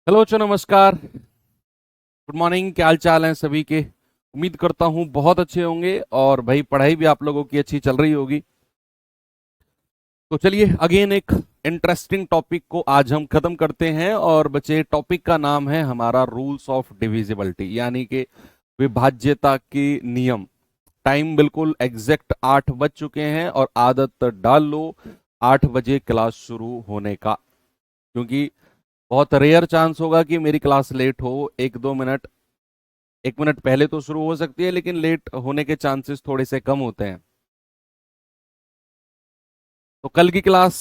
Hello बच्चों, नमस्कार। Good morning. क्या हाल चाल है सभी के? उम्मीद करता हूँ बहुत अच्छे होंगे और भाई पढ़ाई भी आप लोगों की अच्छी चल रही होगी। तो चलिए अगेन एक इंटरेस्टिंग टॉपिक को आज हम खत्म करते हैं। और बच्चे, टॉपिक का नाम है हमारा रूल्स ऑफ डिविजिबिलिटी, यानी कि विभाज्यता के नियम। टाइम बिल्कुल एग्जैक्ट 8 बज चुके हैं और आदत डाल लो 8 बजे क्लास शुरू होने का, क्योंकि बहुत रेयर चांस होगा कि मेरी क्लास लेट हो। 1-2 मिनट, 1 मिनट पहले तो शुरू हो सकती है, लेकिन लेट होने के चांसेस थोड़े से कम होते हैं। तो कल की क्लास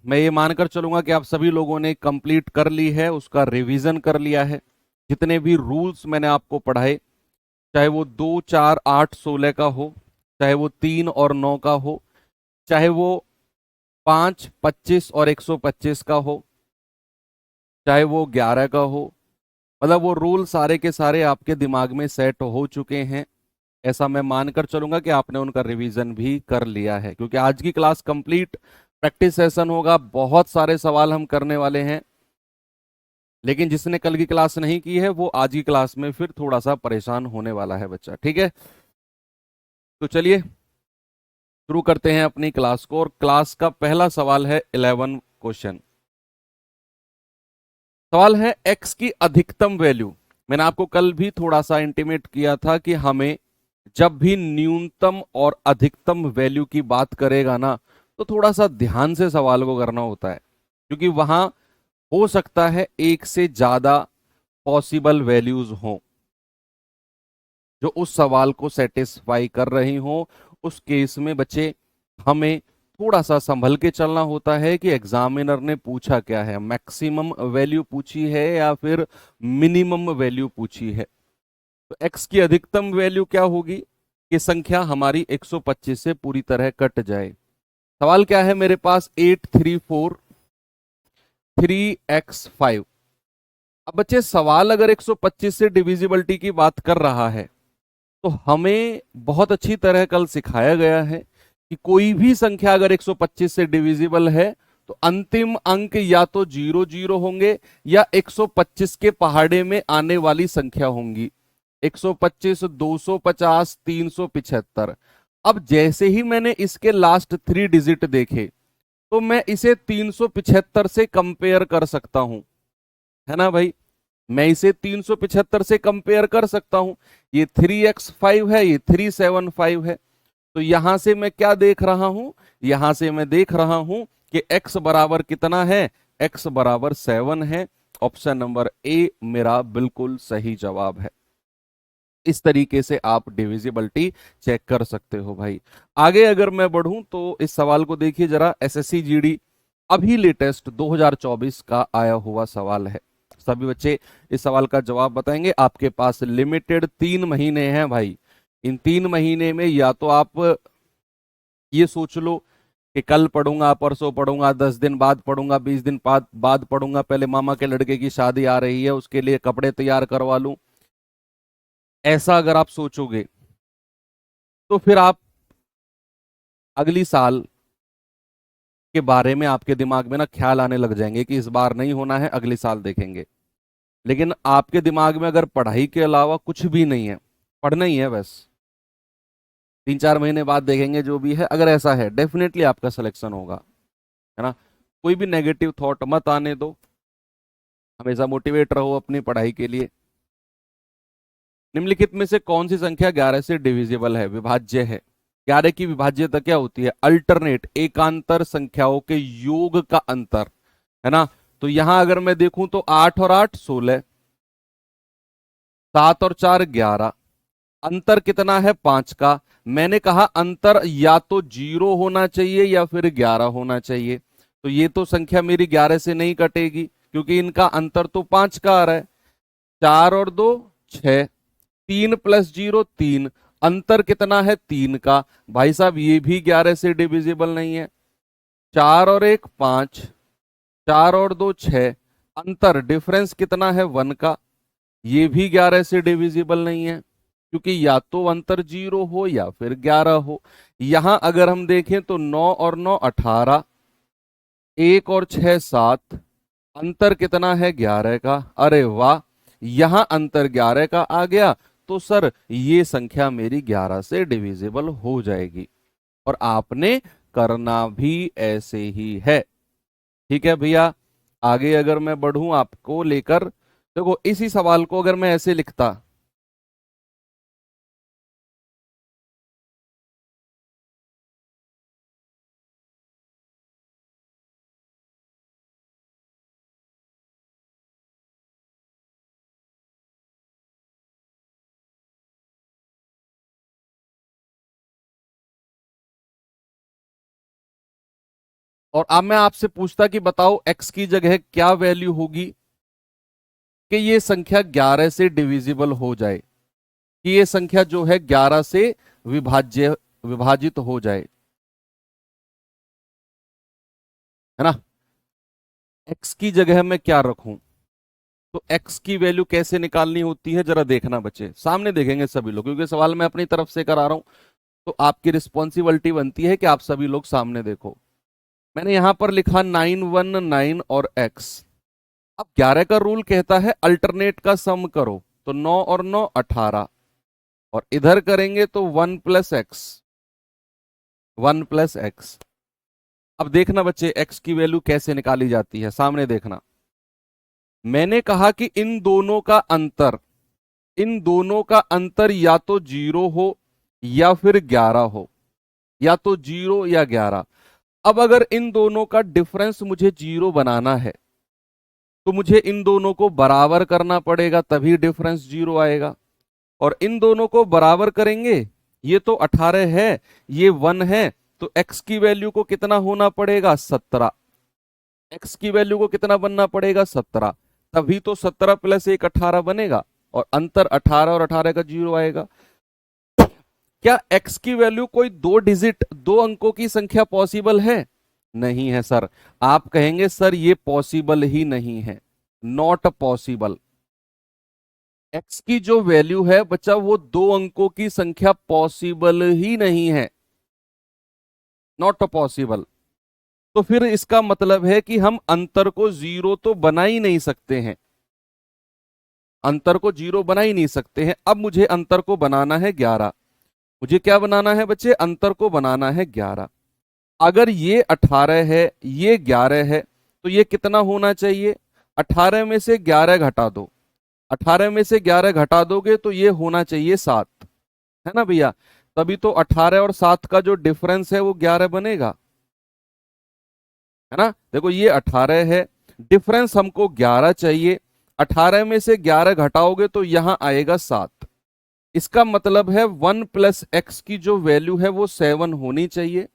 मैं ये मानकर चलूंगा कि आप सभी लोगों ने कंप्लीट कर ली है, उसका रिवीजन कर लिया है। जितने भी रूल्स मैंने आपको पढ़ाए, चाहे वो 2, 4, 8, 16 का हो, चाहे वो 3 और 9 का हो, चाहे वो 5, 25 और 125 का हो, चाहे वो 11 का हो, मतलब वो रूल सारे के सारे आपके दिमाग में सेट हो चुके हैं। ऐसा मैं मानकर चलूंगा कि आपने उनका रिवीजन भी कर लिया है, क्योंकि आज की क्लास कंप्लीट प्रैक्टिस सेशन होगा। बहुत सारे सवाल हम करने वाले हैं, लेकिन जिसने कल की क्लास नहीं की है वो आज की क्लास में फिर थोड़ा सा परेशान होने वाला है बच्चा। ठीक है, तो चलिए शुरू करते हैं अपनी क्लास को। और क्लास का पहला सवाल है 11 क्वेश्चन। सवाल है एक्स की अधिकतम वैल्यू। मैंने आपको कल भी थोड़ा सा इंटीमेट किया था कि हमें जब भी न्यूनतम और अधिकतम वैल्यू की बात करेगा ना, तो थोड़ा सा ध्यान से सवाल को करना होता है, क्योंकि वहां हो सकता है एक से ज्यादा पॉसिबल वैल्यूज हो जो उस सवाल को सेटिस्फाई कर रही हो। उस केस में बच्चे हमें थोड़ा सा संभल के चलना होता है कि एग्जामिनर ने पूछा क्या है, मैक्सिमम वैल्यू पूछी है या फिर मिनिमम वैल्यू पूछी है। तो x की अधिकतम वैल्यू क्या होगी कि संख्या हमारी 125 से पूरी तरह कट जाए। सवाल क्या है मेरे पास, 8, 3, 4, 3x5। अब बच्चे सवाल अगर 125 से डिविजिबिलिटी की बात कर रहा है, तो हमें बहुत अच्छी तरह कल सिखाया गया है कि कोई भी संख्या अगर 125 से डिविजिबल है तो अंतिम अंक या तो 0 0 होंगे या 125 के पहाड़े में आने वाली संख्या होंगी। 125, 250, 375। अब जैसे ही मैंने इसके लास्ट 3 डिजिट देखे, तो मैं इसे 375 से कंपेयर कर सकता हूं, है ना भाई। मैं इसे 375 से कंपेयर कर सकता हूं। ये 3x5 है, ये 375 है। तो यहां से मैं क्या देख रहा हूं, यहां से मैं देख रहा हूं कि x बराबर कितना है, x बराबर 7 है। ऑप्शन नंबर ए मेरा बिल्कुल सही जवाब है। इस तरीके से आप डिविजिबिलिटी चेक कर सकते हो भाई। आगे अगर मैं बढ़ूं तो इस सवाल को देखिए जरा। एसएससी जीडी अभी लेटेस्ट 2024 का आया हुआ सवाल है। सभी बच्चे इस सवाल का जवाब बताएंगे। आपके पास लिमिटेड 3 महीने हैं भाई। इन 3 महीने में या तो आप ये सोच लो कि कल पढ़ूंगा, परसों पढ़ूंगा, 10 दिन बाद पढ़ूंगा, 20 दिन बाद पढ़ूंगा, पहले मामा के लड़के की शादी आ रही है उसके लिए कपड़े तैयार करवा लूं, ऐसा अगर आप सोचोगे तो फिर आप अगली साल के बारे में आपके दिमाग में ना ख्याल आने लग जाएंगे कि इस बार नहीं होना है, अगली साल देखेंगे। लेकिन आपके दिमाग में अगर पढ़ाई के अलावा कुछ भी नहीं है, पढ़ना ही है बस, 3-4 महीने बाद देखेंगे जो भी है, अगर ऐसा है डेफिनेटली आपका सिलेक्शन होगा, है ना। कोई भी नेगेटिव थॉट मत आने दो, हमेशा मोटिवेट रहो अपनी पढ़ाई के लिए। निम्नलिखित में से कौन सी संख्या 11 से डिविजिबल है, विभाज्य है? 11 की विभाज्यता क्या होती है? अल्टरनेट, एकांतर संख्याओं के योग का अंतर, है ना। तो यहां अगर मैं देखूं तो 8 और 8 16, 7 और 4 11, अंतर कितना है? 5 का। मैंने कहा अंतर या तो 0 होना चाहिए या फिर 11 होना चाहिए। तो ये तो संख्या मेरी 11 से नहीं कटेगी, क्योंकि इनका अंतर तो 5 का आ रहा है। 4 और 2 6, 3 + 0 3, अंतर कितना है? 3 का। भाई साहब ये भी 11 से डिविजिबल नहीं है। 4 और 1 5, 4 और 2 6, अंतर डिफरेंस कितना है? 1 का। ये भी 11 से डिविजिबल नहीं है, क्योंकि या तो अंतर 0 हो या फिर 11 हो। यहां अगर हम देखें तो 9 और 9 18, 1 और 6 7, अंतर कितना है 11 का। अरे वाह, यहां अंतर 11 का आ गया, तो सर ये संख्या मेरी 11 से डिविजिबल हो जाएगी। और आपने करना भी ऐसे ही है। ठीक है भैया, आगे अगर मैं बढ़ूं आपको लेकर, देखो इसी सवाल को अगर मैं ऐसे लिखता, और अब मैं आपसे पूछता कि बताओ x की जगह क्या वैल्यू होगी कि ये संख्या 11 से डिविजिबल हो जाए, कि ये संख्या जो है 11 से विभाजित हो जाए, है ना। x की जगह मैं क्या रखूं, तो x की वैल्यू कैसे निकालनी होती है जरा देखना बच्चे, सामने देखेंगे सभी लोग, क्योंकि सवाल मैं अपनी तरफ से करा रहा हूं, तो आपकी रिस्पॉन्सिबिलिटी बनती है कि आप सभी लोग सामने देखो। मैंने यहां पर लिखा 919 और x। अब 11 का रूल कहता है अल्टरनेट का सम करो, तो 9 और 9 18, और इधर करेंगे तो 1 + x, 1 + x। अब देखना बच्चे x की वैल्यू कैसे निकाली जाती है, सामने देखना। मैंने कहा कि इन दोनों का अंतर या तो 0 हो या फिर 11 हो, या तो 0 या 11। अब अगर इन दोनों का डिफरेंस मुझे 0 बनाना है, तो मुझे इन दोनों को बराबर करना पड़ेगा, तभी डिफरेंस 0 आएगा। और इन दोनों को बराबर करेंगे, ये तो 18 है, ये 1 है, तो x की वैल्यू को कितना होना पड़ेगा 17। x की वैल्यू को कितना बनना पड़ेगा 17, तभी तो 17 + 1 18 बनेगा, और अंतर 18 और 18 का 0 आएगा। क्या x की वैल्यू कोई दो अंकों की संख्या पॉसिबल है? नहीं है सर। आप कहेंगे सर ये पॉसिबल ही नहीं है, नॉट पॉसिबल। x की जो वैल्यू है बच्चा वो दो अंकों की संख्या पॉसिबल ही नहीं है, नॉट पॉसिबल। तो फिर इसका मतलब है कि हम अंतर को 0 तो बना ही नहीं सकते हैं, अंतर को 0 बना ही नहीं सकते हैं। अब मुझे अंतर को बनाना है 11। मुझे क्या बनाना है बच्चे, अंतर को बनाना है 11। अगर ये 18 है, ये 11 है, तो ये कितना होना चाहिए, 18 में से 11 घटा दो, 18 में से 11 घटा दोगे तो ये होना चाहिए 7, है ना भैया। तभी तो 18 और 7 का जो डिफरेंस है वो 11 बनेगा, है ना। देखो ये 18 है, डिफरेंस हमको 11 चाहिए, 18 में से 11 घटाओगे तो यहां आएगा 7। इसका मतलब है 1 + x की जो वैल्यू है वो 7 होनी चाहिए।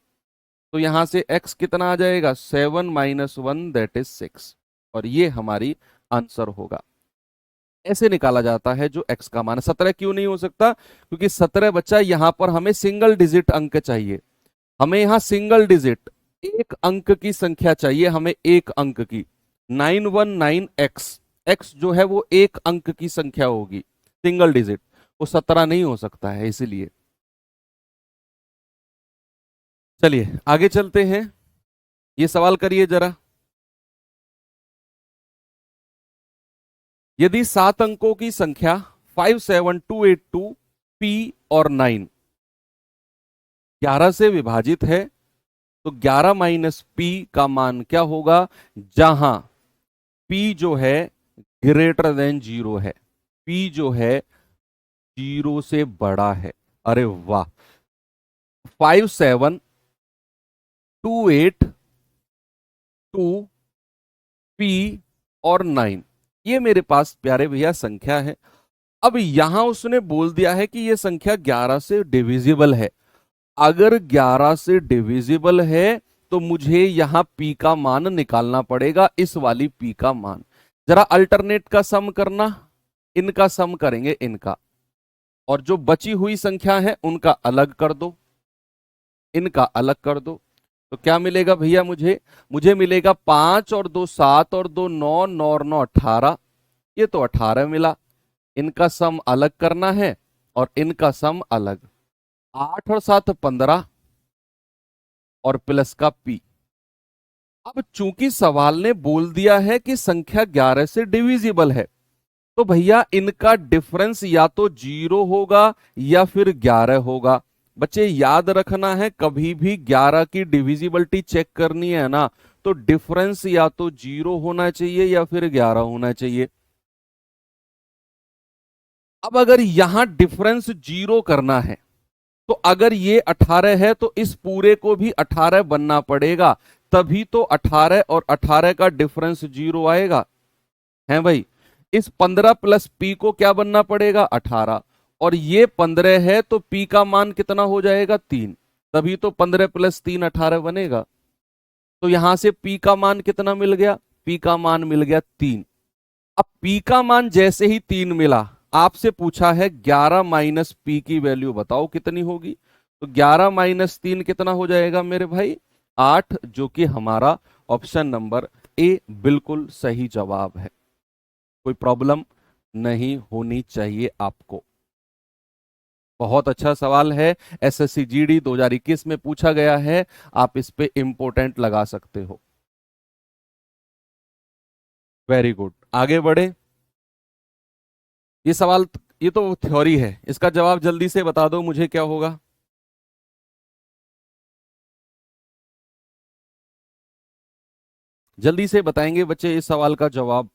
तो यहां से x कितना आ जाएगा, 7 - 1 दैट इज 6, और ये हमारी आंसर होगा। ऐसे निकाला जाता है जो x का मान। 17 क्यों नहीं हो सकता, क्योंकि 17 बच्चा यहां पर हमें सिंगल डिजिट अंक चाहिए, हमें यहां सिंगल डिजिट एक अंक की संख्या चाहिए, हमें एक अंक की। 919x, x जो है वो एक अंक की संख्या होगी, सिंगल डिजिट, वो 17 नहीं हो सकता है, इसीलिए। चलिए आगे चलते हैं, ये सवाल करिए जरा। यदि 7 अंकों की संख्या 57282 p और 9 11 से विभाजित है, तो 11 - p का मान क्या होगा, जहां p जो है ग्रेटर देन 0 है, p जो है 0 से बड़ा है। अरे वाह, 57282 p और 9, ये मेरे पास प्यारे भैया संख्या है। अब यहां उसने बोल दिया है कि ये संख्या 11 से डिविजिबल है। अगर 11 से डिविजिबल है तो मुझे यहां p का मान निकालना पड़ेगा, इस वाली p का मान। जरा अल्टरनेट का सम करना, इनका सम करेंगे इनका, और जो बची हुई संख्या है उनका अलग कर दो, इनका अलग कर दो, तो क्या मिलेगा भैया मुझे, मुझे मिलेगा 5 और 2 7 और 2 9, 9 और 9 18, ये तो 18 मिला। इनका सम अलग करना है और इनका सम अलग, 8 और 7 15, और प्लस का p, अब चूंकि सवाल ने बोल दिया है कि संख्या 11 से डिविजिबल है, तो भैया इनका डिफरेंस या तो 0 होगा या फिर 11 होगा। बच्चे याद रखना है, कभी भी 11 की डिविजिबिलिटी चेक करनी है ना, तो डिफरेंस या तो 0 होना चाहिए या फिर 11 होना चाहिए। अब अगर यहां डिफरेंस 0 करना है, तो अगर ये 18 है तो इस पूरे को भी 18 बनना पड़ेगा, तभी तो 18 और 18 का डिफरेंस 0 आएगा। है भाई, इस 15 प्लस पी को क्या बनना पड़ेगा, 18, और ये 15 है तो पी का मान कितना हो जाएगा, 3, तभी तो 15 प्लस 3 18 बनेगा। तो यहां से पी का मान कितना मिल गया, पी का मान मिल गया 3। अब पी का मान जैसे ही 3 मिला, आपसे पूछा है 11 माइनस पी की वैल्यू बताओ कितनी होगी, तो 11 माइनस 3 कितना हो जाएगा मेरे भाई, 8, जो कि हमारा ऑप्शन नंबर ए बिल्कुल सही जवाब है। कोई प्रॉब्लम नहीं होनी चाहिए आपको। बहुत अच्छा सवाल है, एसएससी जीडी 2021 में पूछा गया है, आप इस पे इंपोर्टेंट लगा सकते हो। वेरी गुड, आगे बढ़े। ये सवाल, ये तो थ्योरी है, इसका जवाब जल्दी से बता दो मुझे क्या होगा। जल्दी से बताएंगे बच्चे इस सवाल का जवाब।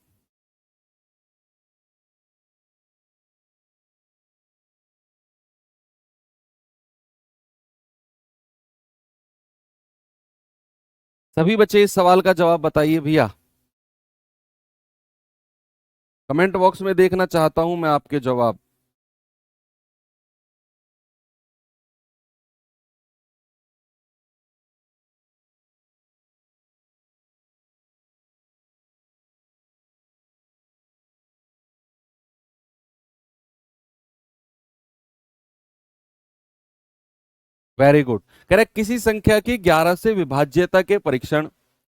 सभी बच्चे इस सवाल का जवाब बताइए भैया, कमेंट बॉक्स में देखना चाहता हूं मैं आपके जवाब। Very good, correct. किसी संख्या की 11 से विभाज्यता के परीक्षण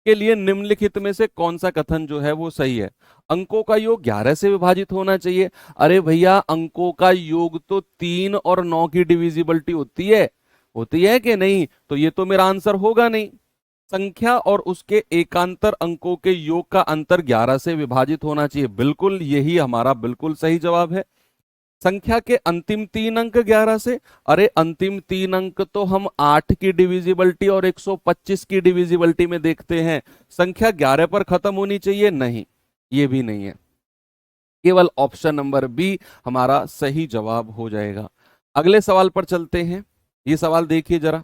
के लिए निम्नलिखित में से कौन सा कथन जो है वो सही है। अंकों का योग 11 से विभाजित होना चाहिए। अरे भैया, अंकों का योग तो 3 और 9 की डिविजिबिलिटी होती है कि नहीं, तो ये तो मेरा आंसर होगा नहीं। संख्या और उसके एकांतर अंकों के योग का अंतर 11 से विभाजित होना चाहिए, बिल्कुल यही हमारा बिल्कुल सही जवाब है। संख्या के अंतिम 3 अंक 11 से, अरे अंतिम 3 अंक तो हम 8 की डिविजिबिलिटी और 125 की डिविजिबिलिटी में देखते हैं। संख्या 11 पर खत्म होनी चाहिए, नहीं, ये भी नहीं है। केवल ऑप्शन नंबर बी हमारा सही जवाब हो जाएगा। अगले सवाल पर चलते हैं। ये सवाल देखिए जरा,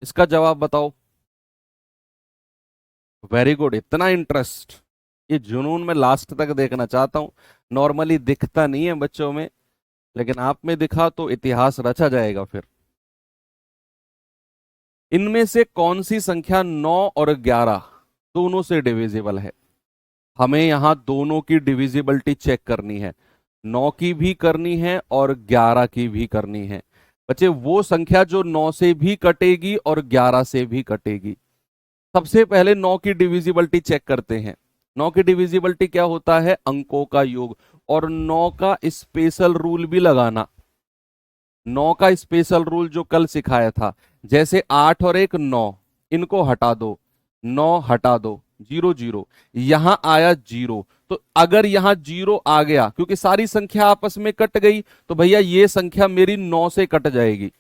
इसका जवाब बताओ। वेरी गुड, इतना इंटरेस्ट, ये जुनून में लास्ट तक देखना चाहता हूं। नॉर्मली दिखता नहीं है बच्चों में, लेकिन आप में दिखा तो इतिहास रचा जाएगा फिर। इनमें से कौन सी संख्या 9 और 11 दोनों से डिविजिबल है। हमें यहां दोनों की डिविजिबिलिटी चेक करनी है, 9 की भी करनी है और 11 की भी करनी है। बच्चे, वो संख्या जो 9 से भी कटेगी और 11 से भी कटेगी। सबसे पहले 9 की डिविजिबिलिटी चेक करते हैं। 9 की डिविजिबिलिटी क्या होता है, अंकों का योग, और 9 का स्पेशल रूल भी लगाना। 9 का स्पेशल रूल जो कल सिखाया था, जैसे 8 और 1 9, इनको हटा दो, 9 हटा दो, 0 0, यहां आया 0, तो अगर यहां 0 आ गया, क्योंकि सारी संख्या आपस में कट गई, तो भैया ये संख्या मेरी 9 से कट जाएगी,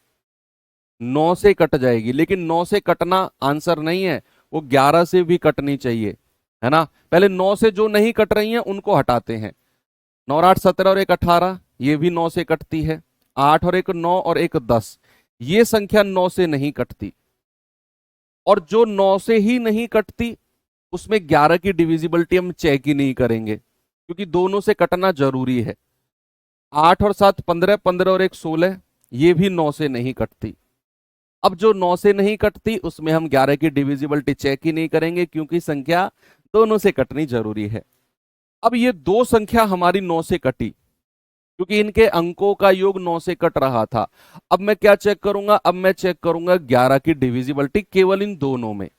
9 से कट जाएगी। लेकिन 9 से कटना आंसर नहीं है, वो 11 से भी कटनी चाहिए, है ना। पहले 9 से जो नहीं कट रही हैं उनको हटाते हैं। 9 और 8 17 और 1 18, ये भी 9 से कटती है। 8 और 1 9 और 1 10, ये संख्या 9 से नहीं कटती। और जो 9 से ही नहीं कटती, उसमें 11 की डिविजिबिलिटी हम चेक ही नहीं करेंगे, क्योंकि दोनों से कटना जरूरी है। 8 और 7 15, 15 और 1 16, ये भी 9 से नहीं कटती। अब जो 9 से नहीं कटती, उसमें हम 11 की डिविजिबिलिटी चेक ही नहीं करेंगे, क्योंकि संख्या दोनों से कटनी जरूरी है। अब ये दो संख्या हमारी 9 से कटी, क्योंकि इनके अंकों का योग 9 से कट रहा था। अब मैं क्या चेक करूंगा, अब मैं चेक करूंगा 11 की डिविजिबिलिटी केवल इन दोनों में।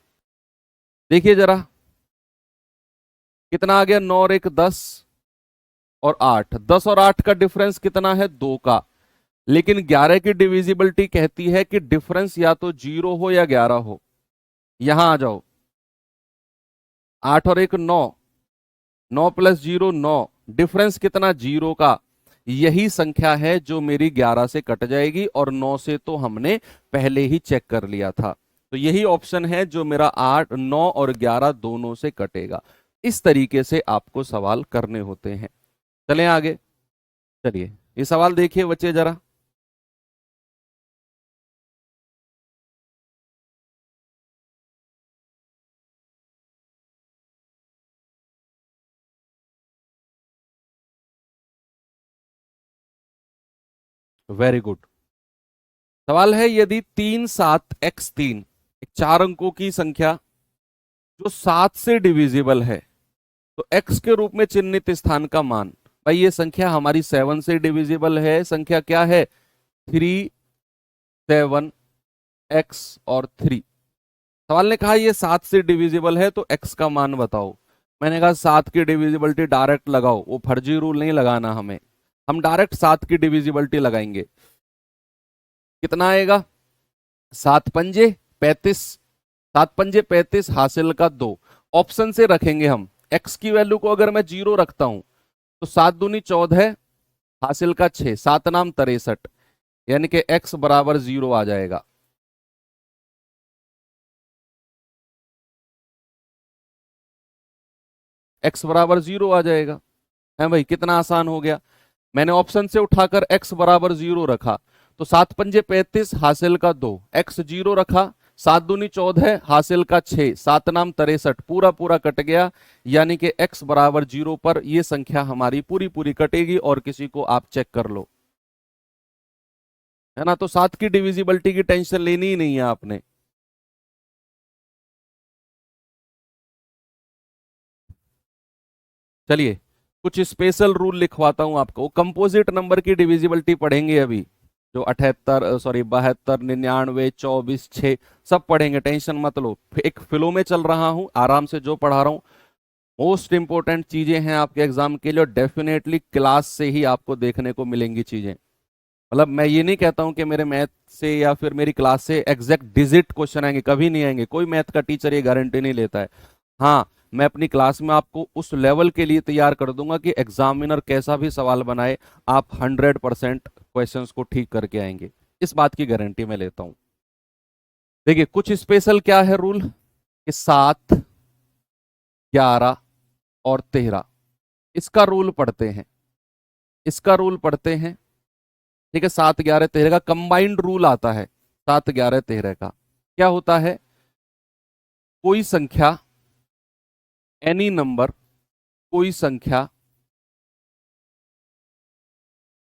देखिए जरा, कितना आ गया, 9 और 1 10 और 8, 10 और 8 का डिफरेंस कितना है, 2 का। लेकिन 11 की डिविजिबिलिटी कहती है कि डिफरेंस या तो 0 हो या 11 हो। यहां आ जाओ, 8 और 1 9, 9 प्लस 0 9, डिफरेंस कितना, 0 का। यही संख्या है जो मेरी 11 से कट जाएगी, और 9 से तो हमने पहले ही चेक कर लिया था। तो यही ऑप्शन है जो मेरा 8 9 और 11 दोनों से कटेगा। इस तरीके से आपको सवाल करने होते हैं। चलें आगे। चलिए ये सवाल देखिए बच्चे जरा। Very good. सवाल है, यदि 3 7 x 3 एक 4 अंकों की संख्या जो 7 से डिविजिबल है, तो x के रूप में चिन्हित स्थान का मान। भाई ये संख्या हमारी 7 से डिविजिबल है, संख्या क्या है, 3 7 x और 3। सवाल ने कहा ये 7 से डिविजिबल है तो x का मान बताओ। मैंने कहा 7 की डिविजिबिलिटी डायरेक्ट लगाओ, वो फर्जी रूल नहीं लगाना हमें, हम डायरेक्ट 7 की डिविजिबिलिटी लगाएंगे। कितना आएगा, 7 पंजे 35, 7 पंजे 35, हासिल का 2। ऑप्शन से रखेंगे हम, x की वैल्यू को अगर मैं 0 रखता हूं तो 7 दूनी 14, हासिल का 6, 7 नाम 63, यानी कि x बराबर 0 आ जाएगा। x बराबर 0 आ जाएगा, है भाई, कितना आसान हो गया। मैंने ऑप्शन से उठाकर x बराबर 0 रखा, तो 7 पंजे 35, हासिल का 2, x 0 रखा, 7 दूनी 14, हासिल का 6, 7 नाम 63, पूरा पूरा कट गया, यानी कि x बराबर 0 पर यह संख्या हमारी पूरी पूरी कटेगी, और किसी को आप चेक कर लो, है ना। तो 7 की डिविजिबिलिटी की टेंशन लेनी ही नहीं है आपने। चलिए कुछ स्पेशल रूल लिखवाता हूं आपको। कंपोजिट नंबर की डिविजिबिलिटी पढ़ेंगे अभी, जो 78 सॉरी 72 99 24 6 सब पढ़ेंगे, टेंशन मत लो। एक फ्लो में चल रहा हूं, आराम से जो पढ़ा रहा हूं, मोस्ट इंपॉर्टेंट चीजें हैं आपके एग्जाम के लिए, और डेफिनेटली क्लास से ही आपको देखने को मिलेंगी चीजें। मतलब मैं ये नहीं कहता हूं कि मेरे मैथ से या फिर मेरी क्लास से एग्जैक्ट डिजिट क्वेश्चन आएंगे, कभी नहीं आएंगे, कोई मैथ का टीचर ये गारंटी नहीं लेता है। हाँ, मैं अपनी क्लास में आपको उस लेवल के लिए तैयार कर दूंगा कि एग्जामिनर कैसा भी सवाल बनाए, आप 100% क्वेश्चंस को ठीक करके आएंगे, इस बात की गारंटी मैं लेता हूं। देखिए कुछ स्पेशल क्या है रूल, कि 7 11 और 13, इसका रूल पढ़ते हैं, इसका रूल पढ़ते हैं। ठीक है, 7 11 13 का कंबाइंड रूल आता है। 7 11 13 का क्या होता है, कोई संख्या, एनी नंबर, कोई संख्या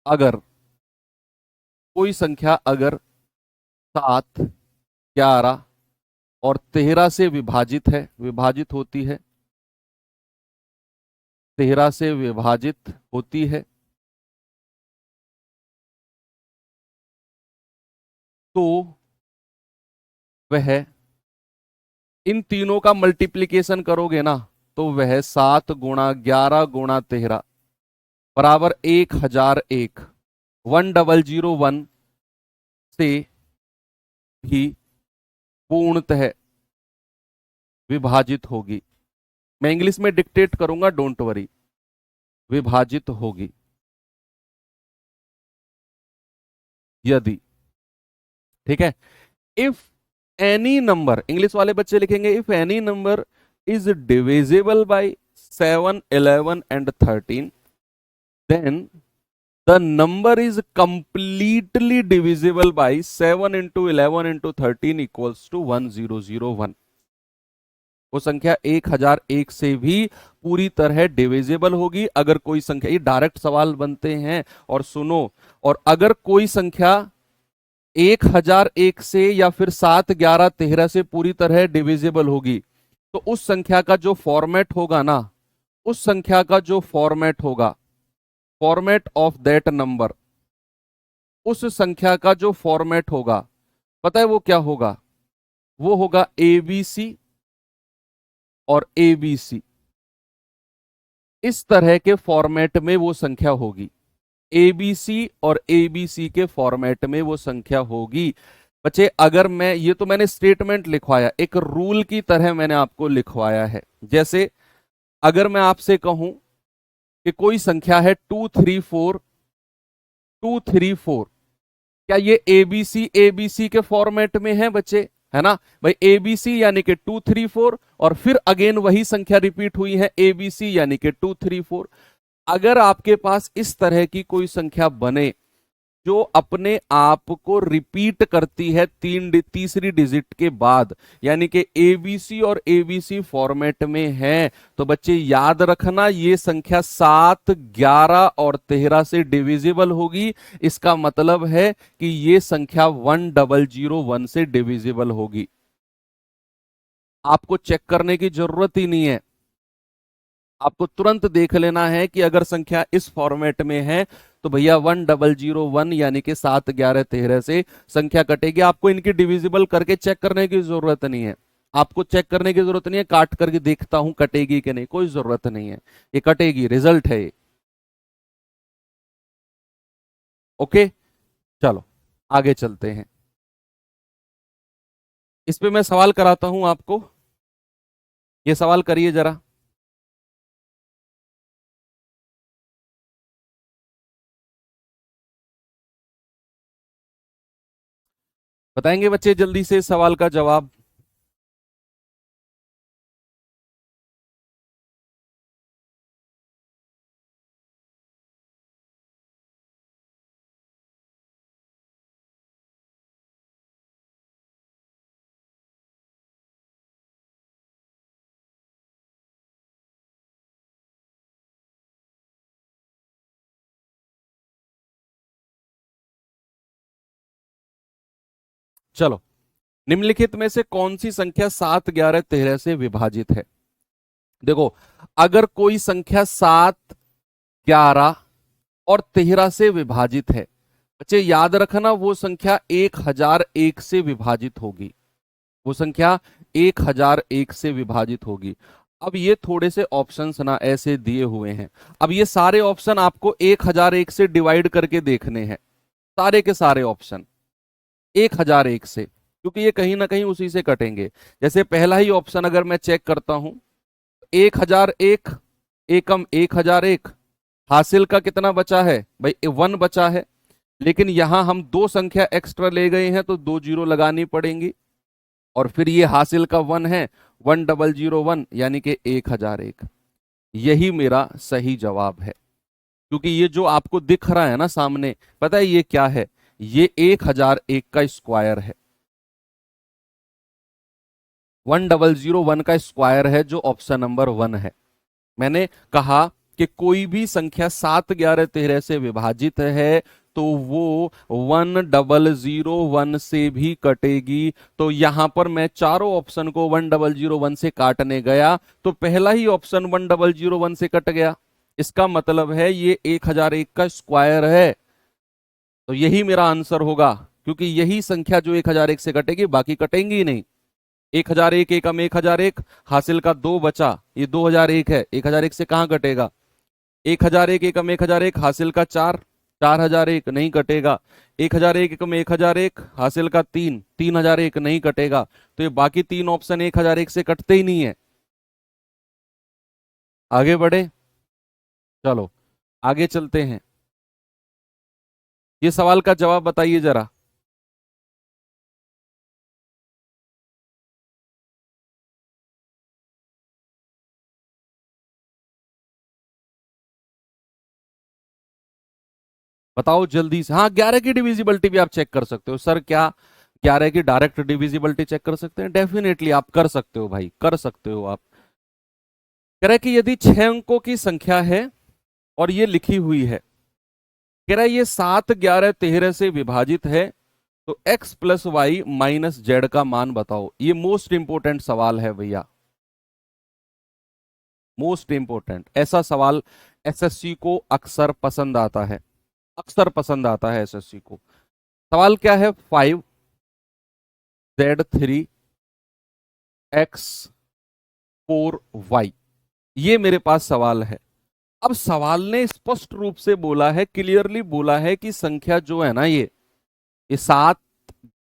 अगर, कोई संख्या अगर 7 11 और 13 से विभाजित है, विभाजित होती है, 13 से विभाजित होती है, तो वह, इन तीनों का मल्टीप्लीकेशन करोगे ना, तो वह 7 गुणा 11 गुणा 13 बराबर 1001, 1001 से भी पूर्णतः विभाजित होगी। मैं इंग्लिश में डिक्टेट करूंगा, डोंट वरी, विभाजित होगी यदि, ठीक है, इफ एनी नंबर, इंग्लिश वाले बच्चे लिखेंगे if any number is divisible by 7 11 and 13, then the number is completely divisible by 7 into 11 into 13 equals to 1001। वो संख्या 1001 से भी पूरी तरह डिविजिबल होगी अगर कोई संख्या, ये डायरेक्ट सवाल बनते हैं। और सुनो, और अगर कोई संख्या 1001 से या फिर 7 11 13 से पूरी तरह डिविजिबल होगी, तो उस संख्या का जो फॉर्मेट होगा ना, उस संख्या का जो फॉर्मेट होगा, फॉर्मेट ऑफ दैट नंबर, उस संख्या का जो फॉर्मेट होगा, पता है वो क्या होगा, वो होगा एबीसी और एबीसी, इस तरह के फॉर्मेट में वो संख्या होगी। एबीसी और एबीसी के फॉर्मेट में वो संख्या होगी। बच्चे अगर मैं, ये तो मैंने स्टेटमेंट लिखवाया, एक रूल की तरह मैंने आपको लिखवाया है। जैसे अगर मैं आपसे कहूं कि कोई संख्या है 234, 234, क्या ये एबीसी एबीसी के फॉर्मेट में है बच्चे? है ना भाई, एबीसी यानी कि 234, और फिर अगेन वही संख्या रिपीट हुई है एबीसी यानी कि 234। अगर आपके पास इस तरह की कोई संख्या बने जो अपने आप को रिपीट करती है तीसरी डिजिट के बाद, यानी कि एबीसी और एबीसी फॉर्मेट में है, तो बच्चे याद रखना ये संख्या 7, 11 और 13 से डिविजिबल होगी। इसका मतलब है कि ये संख्या 1001 से डिविजिबल होगी। आपको चेक करने की जरूरत ही नहीं है, आपको तुरंत देख लेना है कि अगर संख्या इस फॉर्मेट में है तो भैया 1001 यानी कि 7, 11, 13 से संख्या कटेगी। आपको इनकी डिविजिबल करके चेक करने की जरूरत नहीं है, आपको चेक करने की जरूरत नहीं है काट करके देखता हूं कटेगी कि नहीं, कोई जरूरत नहीं है, ये कटेगी, रिजल्ट है ये। ओके, चलो आगे चलते हैं। इस पे मैं सवाल कराता हूं आपको, ये सवाल करिए जरा। बताएंगे बच्चे जल्दी से सवाल का जवाब? चलो, निम्नलिखित में से कौन सी संख्या 7, 11, 13 से विभाजित है? देखो, अगर कोई संख्या 7, 11 और 13 से विभाजित है, बच्चे याद रखना वो संख्या 1001 से विभाजित होगी, वो संख्या 1001 से विभाजित होगी। अब ये थोड़े से ऑप्शंस ना ऐसे दिए हुए हैं, अब ये सारे ऑप्शन आपको 1001 से डिवाइड करके देखने हैं, सारे के सारे ऑप्शन 1001 से, क्योंकि ये कहीं ना कहीं उसी से कटेंगे। जैसे पहला ही ऑप्शन अगर मैं चेक करता हूं, 1001 एकम 1001, हासिल का कितना बचा है भाई? 1 बचा है, लेकिन यहां हम दो संख्या एक्स्ट्रा ले गए हैं तो 2 जीरो लगानी पड़ेंगी, और फिर ये हासिल का 1 है, 1001 यानी कि 1001। यही मेरा सही जवाब है, क्योंकि ये जो आपको दिख रहा है ना सामने, पता है ये क्या है? ये 1001 का स्क्वायर है, 1001 का स्क्वायर है, जो ऑप्शन नंबर 1 है। मैंने कहा कि कोई भी संख्या 7, 11, 13 से विभाजित है तो वो 1001 से भी कटेगी। तो यहां पर मैं चारों ऑप्शन को 1001 से काटने गया तो पहला ही ऑप्शन 1001 से कट गया, इसका मतलब है ये 1001 का स्क्वायर है, तो यही मेरा आंसर होगा, क्योंकि यही संख्या जो 1001 से कटेगी, बाकी कटेंगी ही नहीं। 1001 एकम 1001, हासिल का 2 बचा, ये 2001 है, 1001 से कहां कटेगा? 1001 एकम 1001, हासिल का 4, 4001 नहीं कटेगा। 1001 एकम 1001, हासिल का 3, 3001 नहीं कटेगा। तो ये बाकी तीन ऑप्शन 1001 से कटते ही नहीं है। आगे बढ़े, चलो आगे चलते हैं। ये सवाल का जवाब बताइए जरा। बताओ जल्दी से। हाँ, 11 की डिविजिबिलिटी भी आप चेक कर सकते हो। सर क्या 11 की डायरेक्ट डिविजिबिलिटी चेक कर सकते हैं? डेफिनेटली आप कर सकते हो भाई, कर सकते हो आप। कह रहा है कि यदि 6 अंकों की संख्या है और ये लिखी हुई है, कह रहा है ये 7, 11, 13 से विभाजित है, तो x plus y minus z का मान बताओ। ये मोस्ट इंपोर्टेंट सवाल है भैया, मोस्ट इंपोर्टेंट। ऐसा सवाल एसएससी को अक्सर पसंद आता है, अक्सर पसंद आता है एसएससी को। सवाल क्या है? 5z3x4y, ये मेरे पास सवाल है। अब सवाल ने स्पष्ट रूप से बोला है, क्लियरली बोला है कि संख्या जो है ना, ये 7,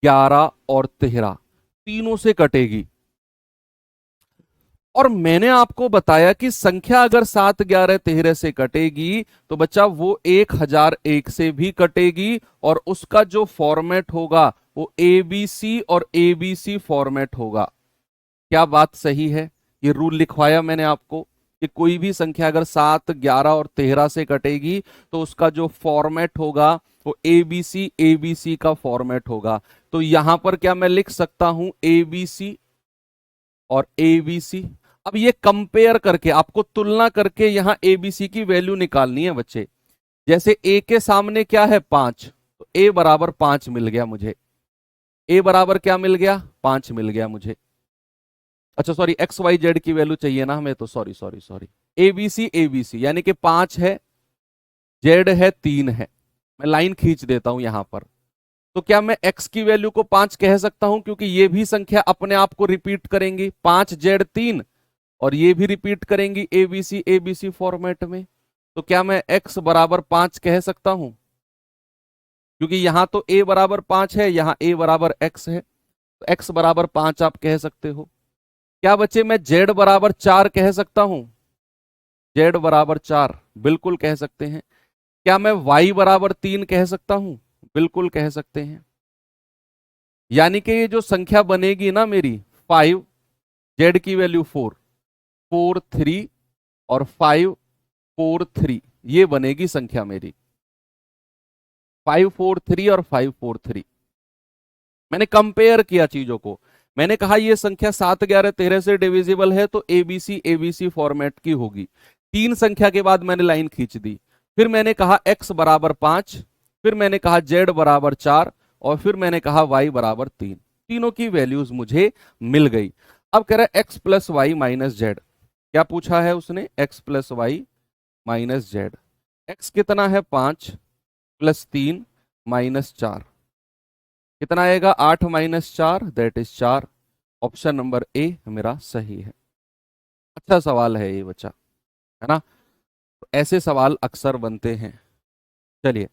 11 और 13 तीनों से कटेगी। और मैंने आपको बताया कि संख्या अगर 7, 11, 13 से कटेगी तो बच्चा वो 1001 से भी कटेगी, और उसका जो फॉर्मेट होगा वो एबीसी और एबीसी फॉर्मेट होगा। क्या बात सही है? ये रूल लिखवाया मैंने आपको कि कोई भी संख्या अगर 7, 11 और 13 से कटेगी तो उसका जो फॉर्मेट होगा वो एबीसी एबीसी का फॉर्मेट होगा। तो यहां पर क्या मैं लिख सकता हूं एबीसी और एबीसी। अब ये कंपेयर करके आपको तुलना करके यहां एबीसी की वैल्यू निकालनी है बच्चे। जैसे ए के सामने क्या है 5, तो ए बराबर 5 मिल गया मुझे। ए बराबर क्या मिल गया? 5 मिल गया मुझे। अच्छा सॉरी, एक्स वाई जेड की वैल्यू चाहिए ना हमें, तो sorry sorry sorry, ABC ABC यानी कि 5 है, जेड है 3 है। मैं लाइन खींच देता हूं यहां पर। तो क्या मैं x की वैल्यू को 5 कह सकता हूं, क्योंकि ये भी संख्या अपने आप को रिपीट करेंगी, 5 जेड 3, और ये भी रिपीट करेंगी एबीसी एबीसी फॉर्मेट में। तो क्या मैं x बराबर 5 कह सकता हूं? क्योंकि यहां तो a बराबर 5 है, यहां a बराबर x है, तो x बराबर 5 आप कह सकते हो। क्या बच्चे मैं z बराबर 4 कह सकता हूं? z बराबर 4 बिल्कुल कह सकते हैं। क्या मैं y बराबर 3 कह सकता हूं? बिल्कुल कह सकते हैं। यानी कि ये जो संख्या बनेगी ना मेरी 5, जेड की वैल्यू 4, 4 3 और 5 4 3, ये बनेगी संख्या मेरी 5 4 3 और 5 4 3। मैंने कंपेयर किया चीजों को। मैंने कहा ये संख्या 7 11 13 से डिविजिबल है तो एबीसी एबीसी फॉर्मेट की होगी। 3 संख्या के बाद मैंने लाइन खींच दी। फिर मैंने कहा x बराबर 5, फिर मैंने कहा z बराबर 4, और फिर मैंने कहा y बराबर 3। तीनों की वैल्यूज मुझे मिल गई। अब कह रहा है x plus y minus z. क्या पूछा है उसने? x plus y minus z. X कितना है? 5 प्लस 3 माइनस 4, कितना आएगा? 8 minus 4 that is 4। Option number A मेरा सही है। अच्छा सवाल है ये बच्चा, है ना? तो ऐसे सवाल अक्सर बनते हैं। चलिए,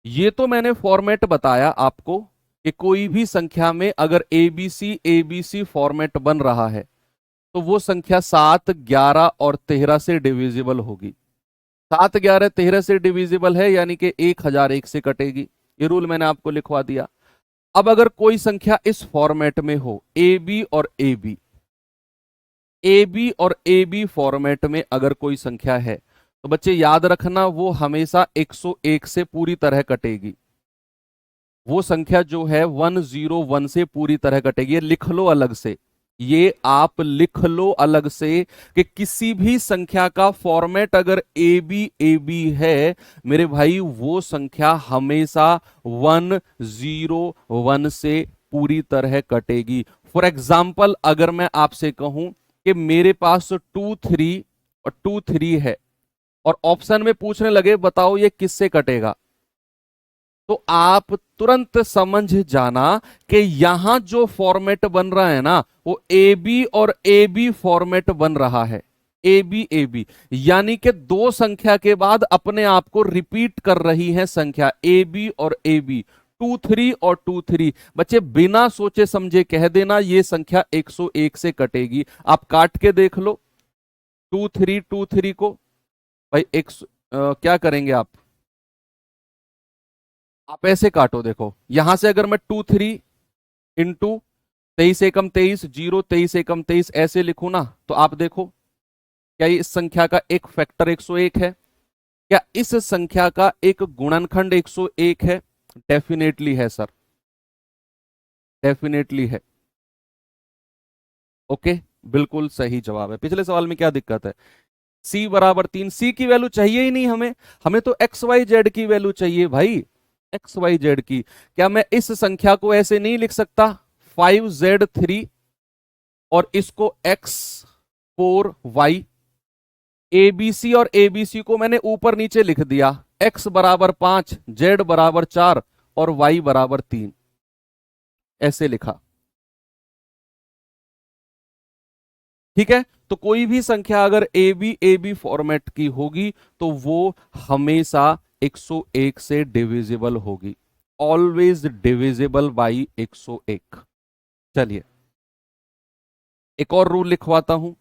ये तो मैंने फॉर्मेट बताया आपको कि कोई भी संख्या में अगर एबीसी एबीसी फॉर्मेट बन रहा है तो वो संख्या 7 11 और 13 से डिविजिबल होगी। 7 11 13 से डिविजिबल है यानी कि 1001 से कटेगी। ये रूल मैंने आपको लिखवा दिया। अब अगर कोई संख्या इस फॉर्मेट में हो ए बी और ए बी, ए बी और ए बी फॉर्मेट में अगर कोई संख्या है तो बच्चे याद रखना वो हमेशा 101 से पूरी तरह कटेगी। वो संख्या जो है 101 से पूरी तरह कटेगी। ये लिख लो अलग से, ये आप लिख लो अलग से कि किसी भी संख्या का फॉर्मेट अगर ए बी है मेरे भाई, वो संख्या हमेशा 101 से पूरी तरह कटेगी। फॉर एग्जाम्पल अगर मैं आपसे कहूं कि मेरे पास 2 3 और 2 3 है और ऑप्शन में पूछने लगे बताओ ये किससे कटेगा, तो आप तुरंत समझ जाना कि यहां जो फॉर्मेट बन रहा है ना वो ए बी और ए बी फॉर्मेट बन रहा है। ए बी यानी कि दो संख्या के बाद अपने आप को रिपीट कर रही है संख्या ए बी और ए बी, 2 3 और 2 3। बच्चे बिना सोचे समझे कह देना ये संख्या 101 से कटेगी। आप काट के देख लो 2 3 को। भाई क्या करेंगे आप ऐसे काटो, देखो यहां से अगर मैं 2 3 इंटू 23 एकम 23 0 23 एकम 23 ऐसे लिखूं ना, तो आप देखो क्या ये इस संख्या का एक फैक्टर 101 है? क्या इस संख्या का एक गुणनखंड 101 है? डेफिनेटली है सर, डेफिनेटली है। ओके, बिल्कुल सही जवाब है। पिछले सवाल में क्या दिक्कत है? सी बराबर 3, सी की वैल्यू चाहिए ही नहीं हमें, हमें तो एक्स वाई जेड की वैल्यू चाहिए भाई, एक्स वाई जेड की। क्या मैं इस संख्या को ऐसे नहीं लिख सकता 5z3 और इसको x4y? एबीसी और एबीसी को मैंने ऊपर नीचे लिख दिया, x बराबर 5, z बराबर 4 और y बराबर 3, ऐसे लिखा। ठीक है, तो कोई भी संख्या अगर ए बी फॉर्मेट की होगी तो वो हमेशा 101 से डिविजिबल होगी। Always divisible by 101। चलिए एक और रूल लिखवाता हूं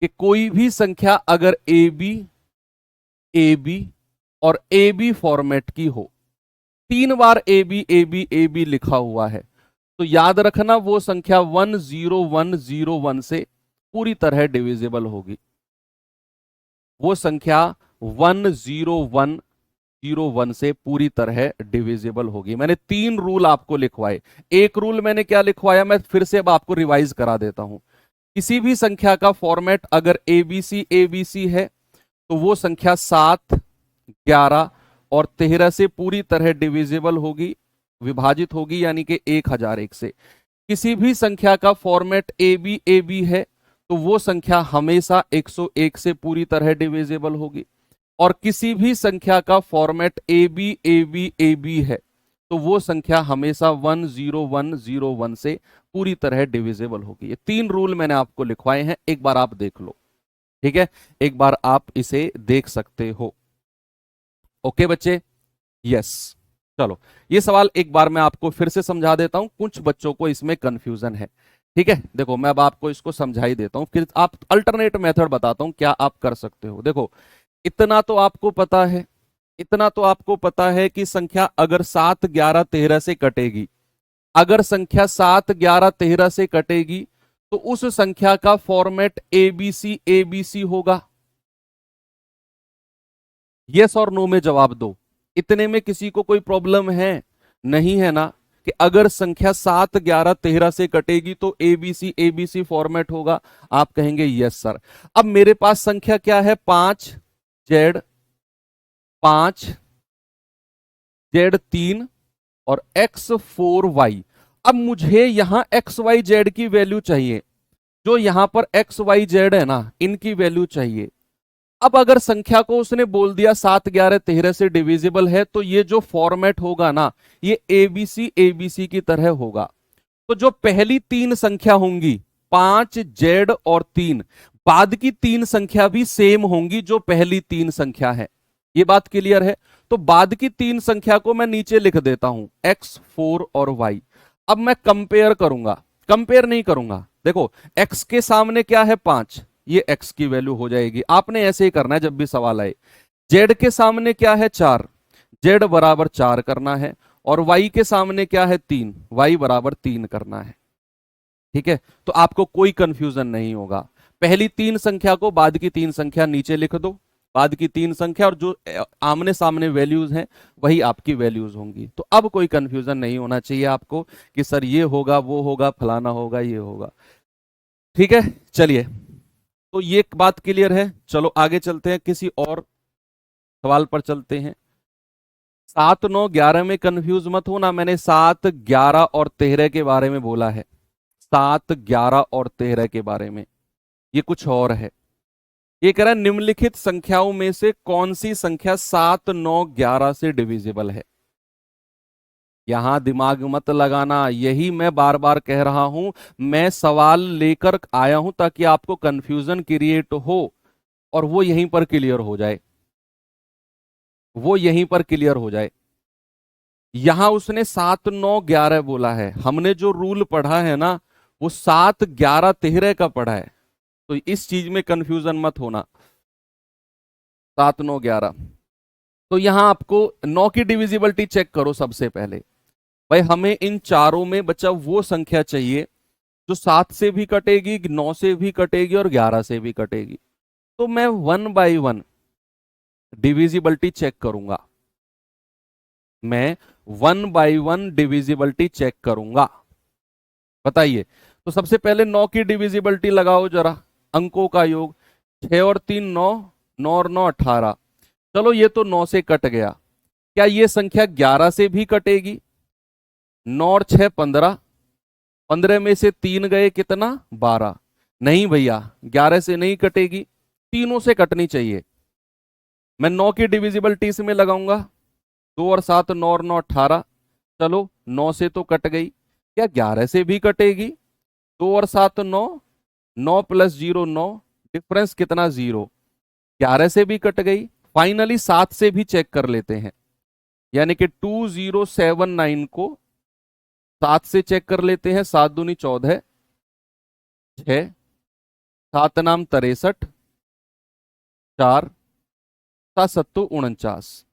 कि कोई भी संख्या अगर ए बी और ए बी फॉर्मेट की हो, 3 बार A B A B A B लिखा हुआ है, तो याद रखना वो संख्या 10101 से पूरी तरह डिविजिबल होगी। वो संख्या 10101 से पूरी तरह डिविजिबल होगी। मैंने 3 रूल आपको लिखवाए। एक रूल मैंने क्या लिखवाया, मैं फिर से अब आपको रिवाइज करा देता हूं। किसी भी संख्या का फॉर्मेट अगर एबीसी है तो वो संख्या 7, 11 और 13 से पूरी तरह डिविजिबल होगी, विभाजित होगी, यानी कि 1001 से। किसी भी संख्या का फॉर्मेट ए बी है तो वो संख्या हमेशा 101 से पूरी तरह डिविजिबल होगी। और किसी भी संख्या का फॉर्मेट ए बी है तो वो संख्या हमेशा 10101 से पूरी तरह डिविजिबल होगी। ये 3 रूल मैंने आपको लिखवाए हैं, एक बार आप देख लो। ठीक है, एक बार आप इसे देख सकते हो। ओके बच्चे, यस। चलो ये सवाल एक बार मैं आपको फिर से समझा देता हूं, कुछ बच्चों को इसमें कंफ्यूजन है। ठीक है, देखो मैं अब आपको इसको समझा ही देता हूं, फिर आप अल्टरनेट मेथड बताता हूं क्या आप कर सकते हो। देखो इतना तो आपको पता है, इतना तो आपको पता है कि संख्या अगर 7, 11, 13 से कटेगी, अगर संख्या 7, 11, 13 से कटेगी तो उस संख्या का फॉर्मेट एबीसी होगा। यस और नो में जवाब दो। इतने में किसी को कोई प्रॉब्लम है? नहीं है ना, कि अगर संख्या 7, 11, 13 से कटेगी तो एबीसी फॉर्मेट होगा। आप कहेंगे यस सर। अब मेरे पास संख्या क्या है? 5Z 5Z3 और X4Y। अब मुझे यहां XYZ की वैल्यू चाहिए, जो यहां पर XYZ है ना, इनकी वैल्यू चाहिए। अब अगर संख्या को उसने बोल दिया 7, 11, 13 से डिविजिबल है तो ये जो फॉर्मेट होगा ना, ये एबीसी की तरह होगा। तो जो पहली 3 संख्या होंगी 5Z और 3, बाद की 3 संख्या भी सेम होंगी जो पहली 3 संख्या है। ये बात क्लियर है? तो बाद की 3 संख्या को मैं नीचे लिख देता हूं, X4 और Y। अब मैं कंपेयर करूंगा, कंपेयर नहीं करूंगा। देखो x के सामने क्या है? 5, ये x की वैल्यू हो जाएगी। आपने ऐसे ही करना है जब भी सवाल आए। z के सामने क्या है? 4, z बराबर 4 करना है। और y के सामने क्या है? 3, y बराबर 3 करना है। ठीक है, तो आपको कोई कंफ्यूजन नहीं होगा। पहली 3 संख्या को बाद की 3 संख्या नीचे लिख दो, बाद की 3 संख्या और जो आमने सामने वैल्यूज हैं वही आपकी वैल्यूज होंगी। तो अब कोई कंफ्यूजन नहीं होना चाहिए आपको कि सर ये होगा, वो होगा, फलाना होगा, ये होगा। ठीक है, चलिए तो ये बात क्लियर है। चलो आगे चलते हैं, किसी और सवाल पर चलते हैं। 7, 9, 11 में कंफ्यूज मत होना, मैंने 7, 11 और 13 के बारे में बोला है। 7, 11 और 13 के बारे में, ये कुछ और है। ये कह रहा है निम्नलिखित संख्याओं में से कौन सी संख्या 7, 9, 11 से डिविजिबल है। यहां दिमाग मत लगाना, यही मैं बार बार कह रहा हूं। मैं सवाल लेकर आया हूं ताकि आपको कंफ्यूजन क्रिएट हो और वो यहीं पर क्लियर हो जाए, वो यहीं पर क्लियर हो जाए। यहां उसने 7, 9, 11 बोला है, हमने जो रूल पढ़ा है ना वो 7, 11, 13 का पढ़ा है। तो इस चीज में कंफ्यूजन मत होना। 7, 9, 11, तो यहां आपको 9 की डिविजिबिलिटी चेक करो सबसे पहले। भाई हमें इन चारों में बच्चा वो संख्या चाहिए जो 7 से भी कटेगी, 9 से भी कटेगी और 11 से भी कटेगी। तो मैं 1 बाई 1 डिविजिबिलिटी चेक करूंगा, मैं 1 बाई 1 डिविजिबिलिटी चेक करूंगा। बताइए, तो सबसे पहले 9 की डिविजिबिलिटी लगाओ जरा, अंकों का योग। 6 और 3 9, 9 और 9 18। चलो ये तो 9 से कट गया, क्या ये संख्या 11 से भी कटेगी? 9 और 6 15, 15 में से 3 गए, कितना? 12। नहीं भैया, 11 से नहीं कटेगी, तीनों से कटनी चाहिए। मैं 9 की डिविजिबिलिटी इसमें लगाऊंगा, 2 और 7 9 और 9 18। चलो 9 से तो कट गई, क्या 11 से भी कटेगी? 2 और 7 9, 9 प्लस 0 9, डिफरेंस कितना? 0। 11 से भी कट गई। फाइनली 7 से भी चेक कर लेते हैं। यानी कि 2079 को 7 से चेक कर लेते हैं। 7 दूनी 14, 6, 7 नाम 63, 4, 7 सत्तू 49।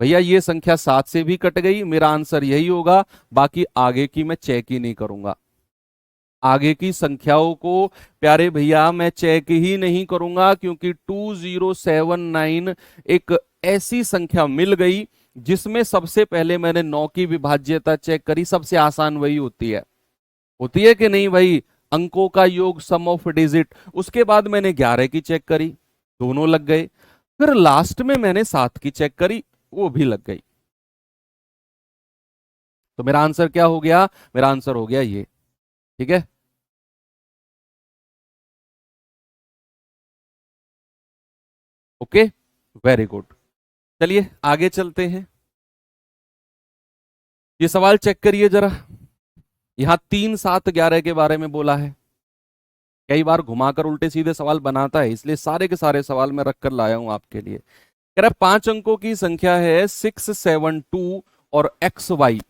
भैया ये संख्या 7 से भी कट गई, मेरा आंसर यही होगा। बाकी आगे की मैं चेक ही नहीं करूंगा। आगे की संख्याओं को प्यारे भैया मैं चेक ही नहीं करूंगा, क्योंकि 2079 एक ऐसी संख्या मिल गई जिसमें सबसे पहले मैंने 9 की विभाज्यता चेक करी। सबसे आसान वही होती है कि नहीं भाई, अंकों का योग, सम ऑफ डिजिट। उसके बाद मैंने 11 की चेक करी, दोनों लग गए। फिर लास्ट में मैंने 7 की चेक करी, वो भी लग गई। तो मेरा आंसर क्या हो गया? मेरा आंसर हो गया ये। ठीक है, ओके, वेरी गुड। चलिए आगे चलते हैं। ये सवाल चेक करिए जरा। यहां 3, 7, 11 के बारे में बोला है। कई बार घुमाकर उल्टे सीधे सवाल बनाता है, इसलिए सारे के सारे सवाल मैं रख कर लाया हूं आपके लिए। कह रहा 5 अंकों की संख्या है 672 और XY।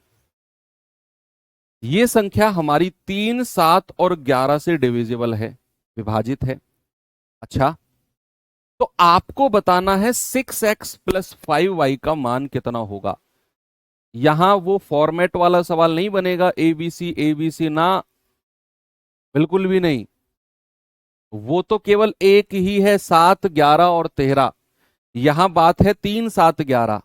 ये संख्या हमारी 3, 7 और 11 से डिविजिबल है, विभाजित है। अच्छा, तो आपको बताना है 6x प्लस 5y का मान कितना होगा। यहां वो फॉर्मेट वाला सवाल नहीं बनेगा, ABC ABC ना, बिल्कुल भी नहीं। वो तो केवल एक ही है, 7, 11 और 13। यहां बात है 3, 7, 11।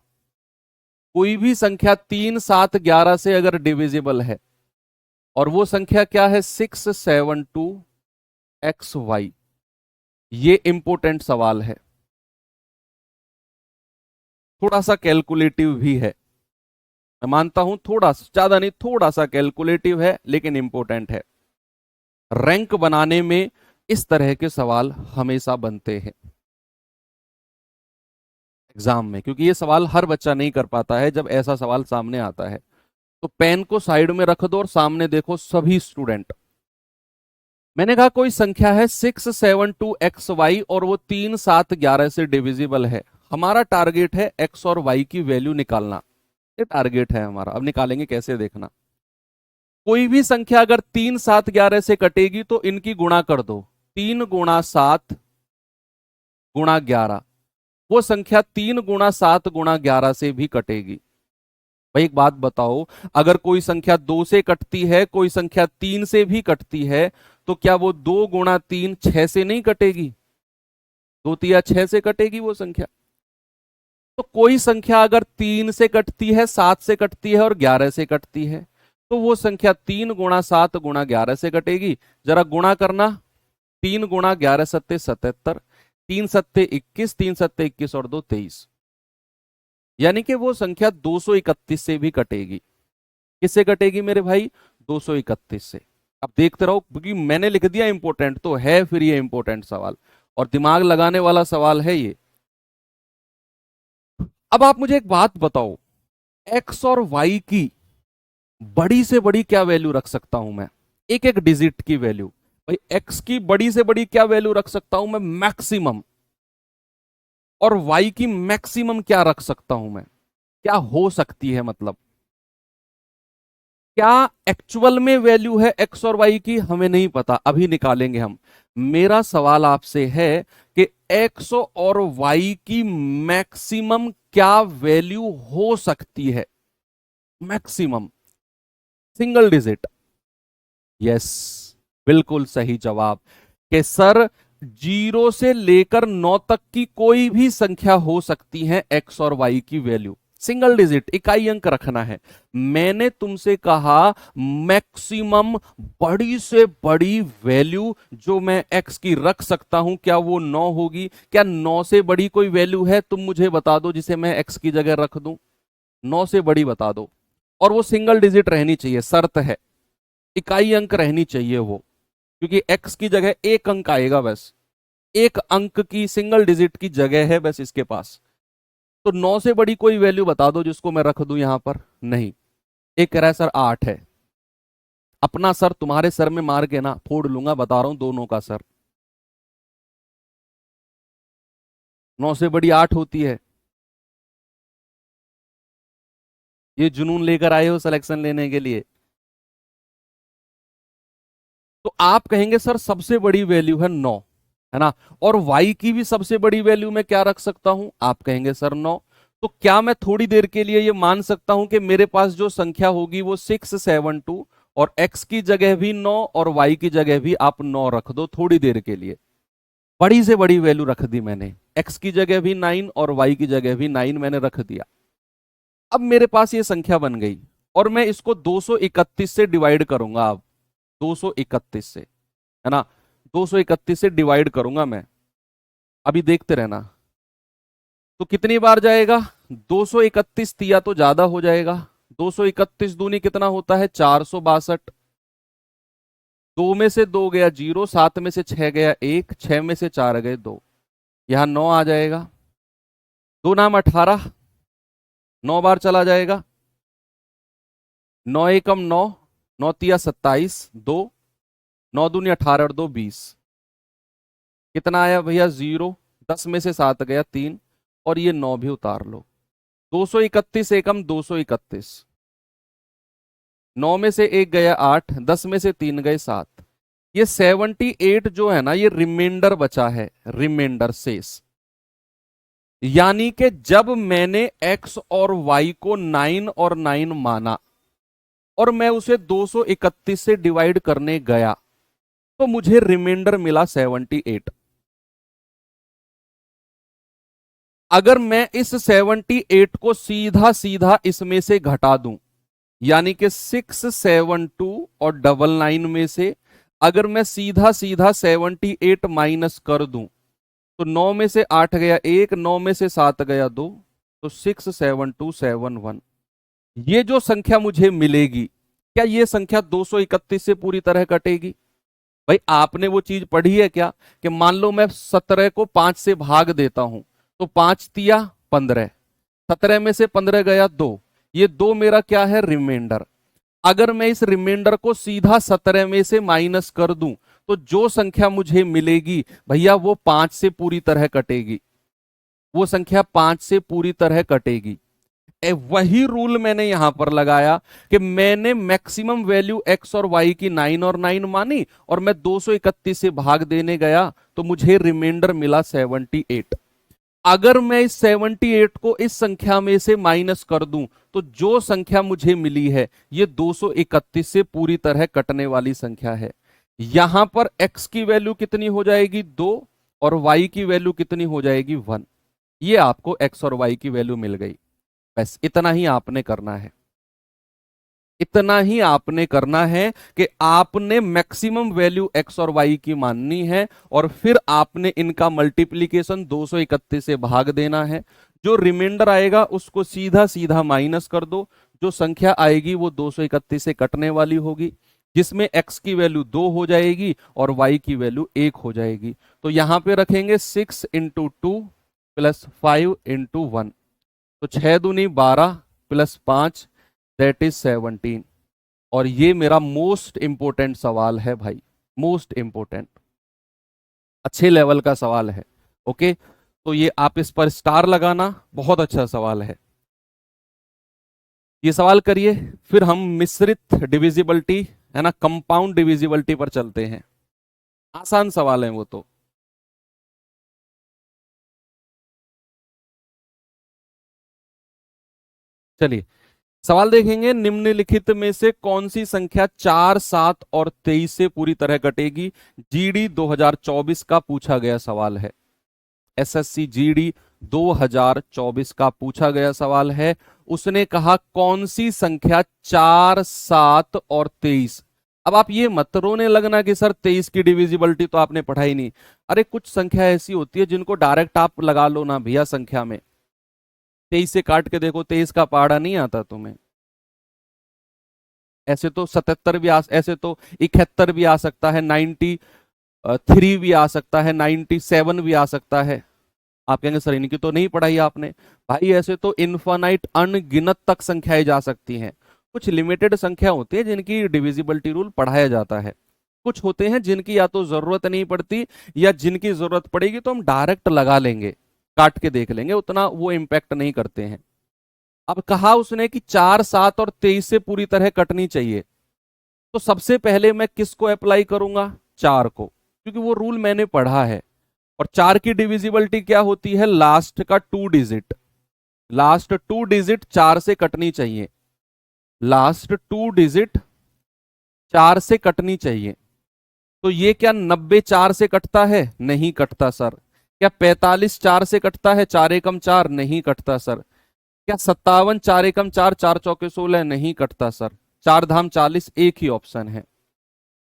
कोई भी संख्या 3, 7, 11 से अगर डिविजिबल है, और वो संख्या क्या है? 672XY। ये इंपॉर्टेंट सवाल है, थोड़ा सा कैलकुलेटिव भी है। मैं मानता हूं थोड़ा सा, ज्यादा नहीं, थोड़ा सा कैलकुलेटिव है, लेकिन इंपॉर्टेंट है। रैंक बनाने में इस तरह के सवाल हमेशा बनते हैं एग्जाम में, क्योंकि ये सवाल हर बच्चा नहीं कर पाता है जब ऐसा सवाल सामने आता है। तो पेन को साइड में रख दो और सामने देखो सभी स्टूडेंट। मैंने कहा कोई संख्या है 672XY और वो 3, 7, 11 से डिविजिबल है। हमारा टारगेट है एक्स और वाई की वैल्यू निकालना। ये टारगेट है हमारा। अब निकालेंगे कैसे, देखना। कोई भी संख्या अगर 3, 7, 11 से कटेगी तो इनकी गुणा कर दो। 3 गुणा 7 गुणा 11। वो संख्या 3 गुणा 7 गुणा 11 से भी कटेगी। भाई एक बात बताओ, अगर कोई संख्या 2 से कटती है, कोई संख्या 3 से भी कटती है, तो क्या वो 2 गुणा 3 6 से नहीं कटेगी? 2 तिया 6 से कटेगी वो संख्या। तो कोई संख्या अगर 3 से कटती है, 7 से कटती है और 11 से कटती है, तो वो संख्या 3 गुणा 7 गुणा 11 से कटेगी। जरा गुणा करना। 3 गुणा 11 सत्ते 77, 3 सत्ते 21, 3 सत्ते 21 और 2 23। यानी कि वो संख्या 231 से भी कटेगी। किससे कटेगी मेरे भाई? 231 से। अब देखते रहो, क्योंकि मैंने लिख दिया इंपॉर्टेंट तो है, फिर ये इंपॉर्टेंट सवाल और दिमाग लगाने वाला सवाल है ये। अब आप मुझे एक बात बताओ, एक्स और वाई की बड़ी से बड़ी क्या वैल्यू रख सकता हूं मैं? एक एक डिजिट की वैल्यू। भाई एक्स की बड़ी से बड़ी क्या वैल्यू रख सकता हूं मैं? मैक्सिमम। और वाई की मैक्सिमम क्या रख सकता हूं मैं? क्या हो सकती है मतलब? क्या एक्चुअल में वैल्यू है एक्स और वाई की? हमें नहीं पता, अभी निकालेंगे हम। मेरा सवाल आपसे है कि एक्स और वाई की मैक्सिमम क्या वैल्यू हो सकती है? Maximum single digit. यस, बिल्कुल सही जवाब। कि सर 0 से लेकर 9 तक की कोई भी संख्या हो सकती है एक्स और वाई की वैल्यू। सिंगल डिजिट, इकाई अंक रखना है। मैंने तुमसे कहा मैक्सिमम बड़ी से बड़ी वैल्यू जो मैं एक्स की रख सकता हूं, क्या वो 9 होगी? क्या 9 से बड़ी कोई वैल्यू है? तुम मुझे बता दो जिसे मैं एक्स की जगह रख दूं। 9 से बड़ी बता दो। और वो सिंगल डिजिट रहनी चाहिए, शर्त है। इकाई अंक रहनी चाहिए वो, क्योंकि एक्स की जगह एक अंक आएगा बस। एक अंक की सिंगल डिजिट की जगह है बस इसके पास। तो 9 से बड़ी कोई वैल्यू बता दो जिसको मैं रख दूं यहां पर। नहीं। एक कह रहा है सर 8 है। अपना सर तुम्हारे सर में मार के ना फोड़ लूंगा, बता रहा हूं दोनों का सर। 9 से बड़ी 8 होती है। ये जुनून लेकर आए हो सिलेक्शन लेने के लिए। तो आप कहेंगे सर सबसे बड़ी वैल्यू है 9, है ना, और y की भी सबसे बड़ी वैल्यू मैं क्या रख सकता हूं, आप कहेंगे सर 9। तो क्या मैं थोड़ी देर के लिए ये मान सकता हूं कि मेरे पास जो संख्या होगी वो 672, और x की जगह भी 9 और y की जगह भी आप 9 रख दो थोड़ी देर के लिए। बड़ी से बड़ी वैल्यू रख दी मैंने, x की जगह भी 9 और y की जगह भी 9 मैंने रख दिया। अब मेरे पास ये संख्या बन गई, और मैं इसको 231 से डिवाइड करूंगा। अब 231 से, है ना, 231 से डिवाइड करूंगा मैं, अभी देखते रहना। तो कितनी बार जाएगा, 231 तिया तो ज्यादा हो जाएगा, 231 दूनी कितना होता है 462, 2 में से 2 गया 0, 7 में से 6 गया 1, 6 में से 4 गए 2, यहां 9 आ जाएगा। 2 नाम 18, 9 बार चला जाएगा, 9 एकम 9, 9 तिया 27, 2, 9 दूनी 18 और 2 20, कितना आया भैया 0, 10 में से 7 गया 3, और ये 9 भी उतार लो। 231 एकम 231, 9 में से 1 गया 8, 10 में से 3 गए 7, ये 78 जो है ना ये रिमाइंडर बचा है, रिमाइंडर शेष। यानी कि जब मैंने x और y को 9 और 9 माना और मैं उसे 231 से डिवाइड करने गया, तो मुझे रिमाइंडर मिला 78। अगर मैं इस 78 को सीधा सीधा इसमें से घटा दूं, यानी कि 672 और 99 में से अगर मैं सीधा सीधा 78 माइनस कर दूं, तो 9 में से 8 गया 1, 9 में से 7 गया 2, तो 67271। ये जो संख्या मुझे मिलेगी, क्या ये संख्या 231 से पूरी तरह कटेगी? भाई आपने वो चीज पढ़ी है क्या कि मान लो मैं 17 को 5 से भाग देता हूं, तो 5 तिया 15, 17 में से 15 गया 2, ये 2 मेरा क्या है रिमाइंडर। अगर मैं इस रिमाइंडर को सीधा 17 में से माइनस कर दूं, तो जो संख्या मुझे मिलेगी भैया वो 5 से पूरी तरह कटेगी, वो संख्या 5 से पूरी तरह कटेगी। वही रूल मैंने यहां पर लगाया कि मैंने मैक्सिमम वैल्यू x और y की 9 और 9 मानी, और मैं 231 से भाग देने गया, तो मुझे रिमाइंडर मिला 78। अगर मैं इस 78 को इस संख्या में से माइनस कर दूं, तो जो संख्या मुझे मिली है ये 231 से पूरी तरह कटने वाली संख्या है। यहां पर x की वैल्यू कितनी हो जाएगी 2, और y की वैल्यू कितनी हो जाएगी 1। ये आपको x और y की वैल्यू मिल गई। बस इतना ही आपने करना है, इतना ही आपने करना है कि आपने मैक्सिमम वैल्यू x और y की माननी है, और फिर आपने इनका मल्टीप्लीकेशन 231 से भाग देना है। जो रिमाइंडर आएगा उसको सीधा सीधा माइनस कर दो, जो संख्या आएगी वो 231 से कटने वाली होगी, जिसमें x की वैल्यू 2 हो जाएगी और y की वैल्यू 1 हो जाएगी। तो यहां पे रखेंगे 6 इंटू 2 प्लस 5 इंटू 1, तो 6 दूनी 12 प्लस 5 दैट इज 17। और ये मेरा मोस्ट इंपोर्टेंट सवाल है भाई, मोस्ट इंपोर्टेंट, अच्छे लेवल का सवाल है। ओके, तो ये आप इस पर स्टार लगाना, बहुत अच्छा सवाल है। ये सवाल करिए, फिर हम मिश्रित डिविजिबिलिटी, है ना, कंपाउंड डिविजिबिलिटी पर चलते हैं। आसान सवाल है वो तो। चलिए सवाल देखेंगे, निम्नलिखित में से कौन सी संख्या 4, 7 और 23 से पूरी तरह कटेगी? जीडी 2024 का पूछा गया सवाल है, एसएससी जीडी 2024 का पूछा गया सवाल है। उसने कहा कौन सी संख्या 4, 7 और 23। अब आप ये मत रोने लगना कि सर 23 की डिविजिबिलिटी तो आपने पढ़ाई नहीं। अरे कुछ संख्या ऐसी होती है जिनको डायरेक्ट आप लगा लो ना भैया संख्या में, 23 से काट के देखो, 23 का पहाड़ा नहीं आता तुम्हें। ऐसे तो 77 भी ऐसे तो 71 भी आ सकता है, 93 भी आ सकता है, 97 भी आ सकता है। आप कहेंगे सर इनकी तो नहीं पढ़ाई आपने। भाई ऐसे तो इनफाइनाइट अनगिनत तक संख्याएं जा सकती हैं। कुछ लिमिटेड संख्या होती है जिनकी डिविजिबिलिटी रूल पढ़ाया जाता है, कुछ होते हैं जिनकी या तो जरूरत नहीं पड़ती, या जिनकी जरूरत पड़ेगी तो हम डायरेक्ट लगा लेंगे, काट के देख लेंगे, उतना वो इम्पैक्ट नहीं करते हैं। अब कहा उसने कि 4, 7 और 23 से पूरी तरह कटनी चाहिए, तो सबसे पहले मैं किसको अप्लाई करूंगा? 4 को, क्योंकि वो रूल मैंने पढ़ा है। और 4 की डिविजिबिलिटी क्या होती है? लास्ट का 2 डिजिट, लास्ट 2 डिजिट 4 से कटनी चाहिए, लास्ट 2 डिजिट 4 से कटनी चाहिए। तो ये क्या 90 4 से कटता है? नहीं कटता सर। क्या 45 4 से कटता है? 4 एकम 4, नहीं कटता सर। क्या 57 4 एकम 4, 4 चौके 16, नहीं कटता सर। 4 धाम 40, एक ही ऑप्शन है।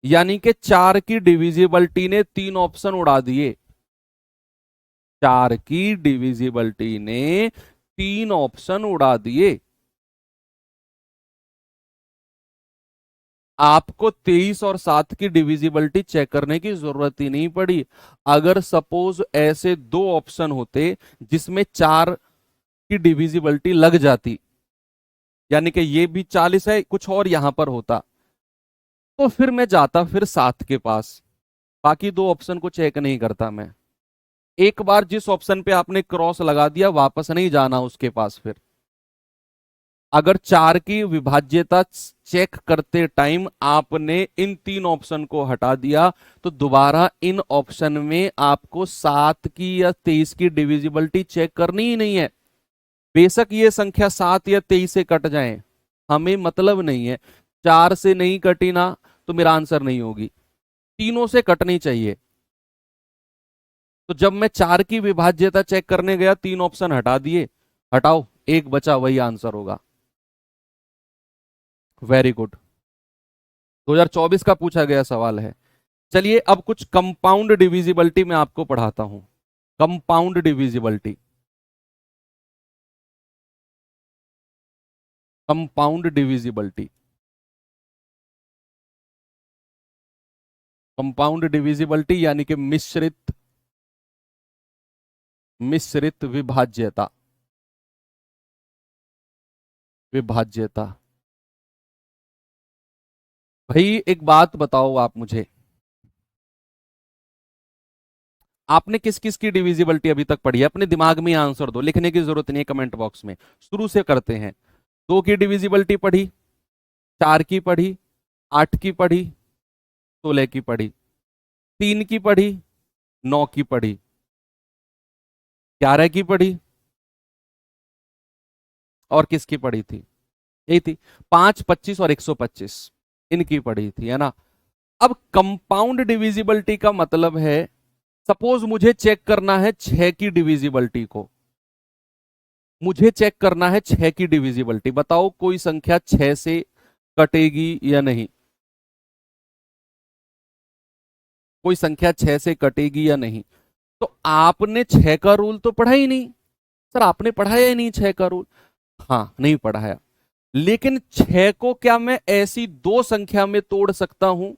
यानी कि 4 की डिविजिबिलिटी ने 3 ऑप्शन उड़ा दिए, 4 की डिविजिबिलिटी ने 3 ऑप्शन उड़ा दिए। आपको 23 और 7 की डिविजिबिलिटी चेक करने की जरूरत ही नहीं पड़ी। अगर सपोज ऐसे 2 ऑप्शन होते जिसमें 4 की डिविजिबिलिटी लग जाती, यानी कि ये भी 40 है, कुछ और यहां पर होता, तो फिर मैं जाता फिर 7 के पास, बाकी 2 ऑप्शन को चेक नहीं करता मैं। एक बार जिस ऑप्शन पे आपने क्रॉस लगा दिया, वापस नहीं जाना उसके पास फिर। अगर 4 की विभाज्यता चेक करते टाइम आपने इन 3 ऑप्शन को हटा दिया, तो दोबारा इन ऑप्शन में आपको 7 की या 23 की डिविजिबिलिटी चेक करनी ही नहीं है। बेशक ये संख्या 7 या 23 से कट जाए, हमें मतलब नहीं है। 4 से नहीं कटी ना, तो मेरा आंसर नहीं होगी, तीनों से कटनी चाहिए। तो जब मैं 4 की विभाज्यता चेक करने गया, 3 ऑप्शन हटा दिए, हटाओ एक बचा, वही आंसर होगा। वेरी गुड, 2024 का पूछा गया सवाल है। चलिए अब कुछ कंपाउंड डिविजिबिलिटी मैं आपको पढ़ाता हूं। Compound divisibility, compound divisibility, compound divisibility यानी कि मिश्रित, मिश्रित विभाज्यता, विभाज्यता। भाई एक बात बताओ आप मुझे, आपने किस किस की डिविजिबिलिटी अभी तक पढ़ी है? अपने दिमाग में आंसर दो, लिखने की जरूरत नहीं है कमेंट बॉक्स में। शुरू से करते हैं। 2 की डिविजिबिलिटी पढ़ी, 4 की पढ़ी, 8 की पढ़ी, 16 की पढ़ी, 3 की पढ़ी, 9 की पढ़ी, 11 की पढ़ी, और किसकी पढ़ी थी? यही थी, 5, 25 और 125, इनकी पढ़ी थी, है ना। अब कंपाउंड डिविजिबिलिटी का मतलब है, सपोज मुझे चेक करना है 6 की डिविजिबिलिटी को, मुझे चेक करना है 6 की डिविजिबिलिटी। बताओ कोई संख्या 6 से कटेगी या नहीं? कोई संख्या 6 से कटेगी या नहीं? तो आपने 6 का रूल तो पढ़ा ही नहीं सर, आपने पढ़ाया ही नहीं 6 का रूल। हाँ नहीं पढ़ाया, लेकिन 6 को क्या मैं ऐसी 2 संख्या में तोड़ सकता हूं?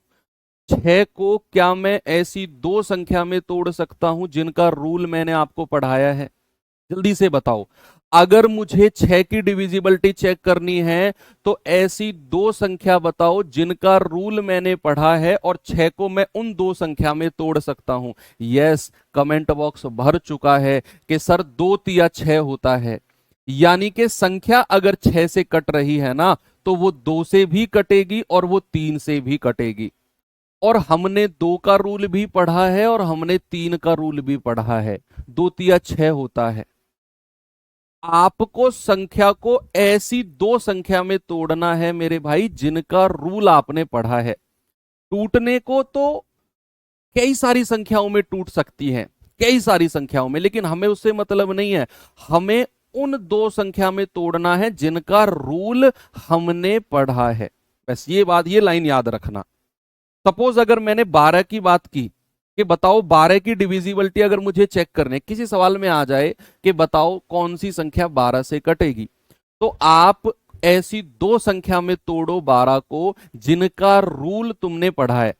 6 को क्या मैं ऐसी 2 संख्या में तोड़ सकता हूं जिनका रूल मैंने आपको पढ़ाया है? जल्दी से बताओ। अगर मुझे 6 की डिविजिबिलिटी चेक करनी है, तो ऐसी 2 संख्या बताओ जिनका रूल मैंने पढ़ा है और 6 को मैं उन 2 संख्या में तोड़ सकता हूं। यस, कमेंट बॉक्स भर चुका है कि सर 2 तिया 6 होता है। यानी कि संख्या अगर 6 से कट रही है ना, तो वो 2 से भी कटेगी और वो 3 से भी कटेगी। और हमने 2 का रूल भी पढ़ा है और हमने 3 का रूल भी पढ़ा है, 2 तिया 6 होता है। आपको संख्या को ऐसी 2 संख्या में तोड़ना है मेरे भाई जिनका रूल आपने पढ़ा है। टूटने को तो कई सारी संख्याओं में टूट सकती है, कई सारी संख्याओं में, लेकिन हमें उससे मतलब नहीं है। हमें उन 2 संख्या में तोड़ना है जिनका रूल हमने पढ़ा है। बस ये बात, ये लाइन याद रखना। सपोज अगर मैंने 12 की बात की कि बताओ 12 की डिविजिबिलिटी अगर मुझे चेक करने, किसी सवाल में आ जाए कि बताओ कौन सी संख्या 12 से कटेगी, तो आप ऐसी 2 संख्या में तोड़ो 12 को जिनका रूल तुमने पढ़ा है।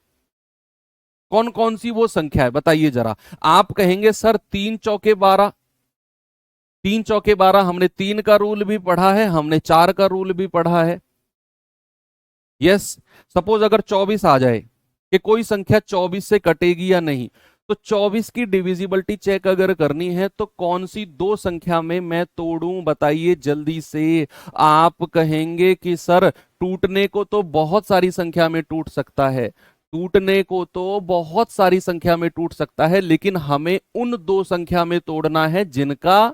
कौन कौन सी वो संख्या है बताइए जरा। आप कहेंगे सर 3 चौके 12, 3 चौके 12, हमने 3 का रूल भी पढ़ा है, हमने 4 का रूल भी पढ़ा है। यस, सपोज अगर 24 आ जाए कि कोई संख्या 24 से कटेगी या नहीं, तो 24 की डिविजिबिलिटी चेक अगर करनी है तो कौन सी दो संख्या में मैं तोड़ूं, बताइए जल्दी से। आप कहेंगे कि सर टूटने को तो बहुत सारी संख्या में टूट सकता है, टूटने को तो बहुत सारी संख्या में टूट सकता है, लेकिन हमें उन दो संख्या में तोड़ना है जिनका,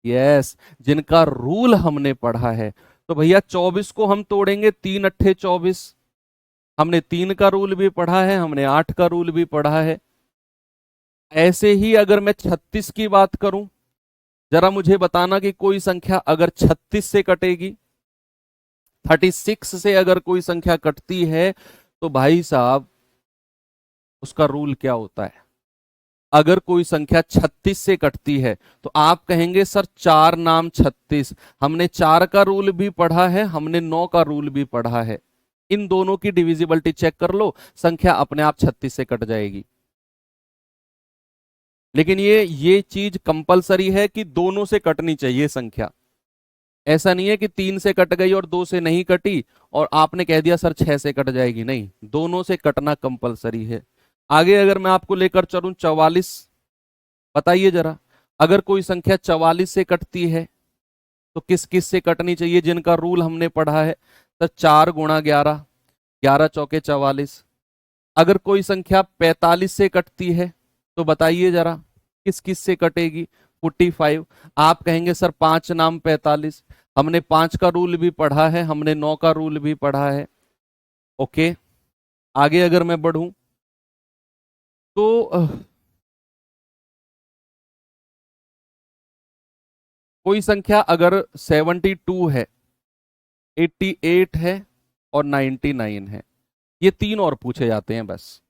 यस, जिनका रूल हमने पढ़ा है। तो भैया 24 को हम तोड़ेंगे 3 अट्ठे 24। हमने 3 का रूल भी पढ़ा है, हमने 8 का रूल भी पढ़ा है। ऐसे ही अगर मैं 36 की बात करूं, जरा मुझे बताना कि कोई संख्या अगर 36 से कटेगी, 36 से अगर कोई संख्या कटती है तो भाई साहब उसका रूल क्या होता है। अगर कोई संख्या 36 से कटती है तो आप कहेंगे सर 4 नाम 36, हमने 4 का रूल भी पढ़ा है, हमने 9 का रूल भी पढ़ा है। इन दोनों की डिविजिबिलिटी चेक कर लो, संख्या अपने आप 36 से कट जाएगी। लेकिन ये चीज कंपलसरी है कि दोनों से कटनी चाहिए संख्या। ऐसा नहीं है कि 3 से कट गई और 2 से नहीं कटी और आपने कह दिया सर 6 से कट जाएगी, नहीं, दोनों से कटना कंपलसरी है। आगे अगर मैं आपको लेकर चलूं 44, बताइए जरा, अगर कोई संख्या 44 से कटती है तो किस किस से कटनी चाहिए जिनका रूल हमने पढ़ा है। तो 4 गुणा 11, 11 चौके 44। अगर कोई संख्या 45 से कटती है तो बताइए जरा किस किस से कटेगी, 45। आप कहेंगे सर 5 नाम 45, हमने 5 का रूल भी पढ़ा है, हमने 9 का रूल भी पढ़ा है। ओके, आगे अगर मैं बढ़ूं तो कोई संख्या अगर 72 है, 88 है और 99 है, ये 3 और पूछे जाते हैं बस।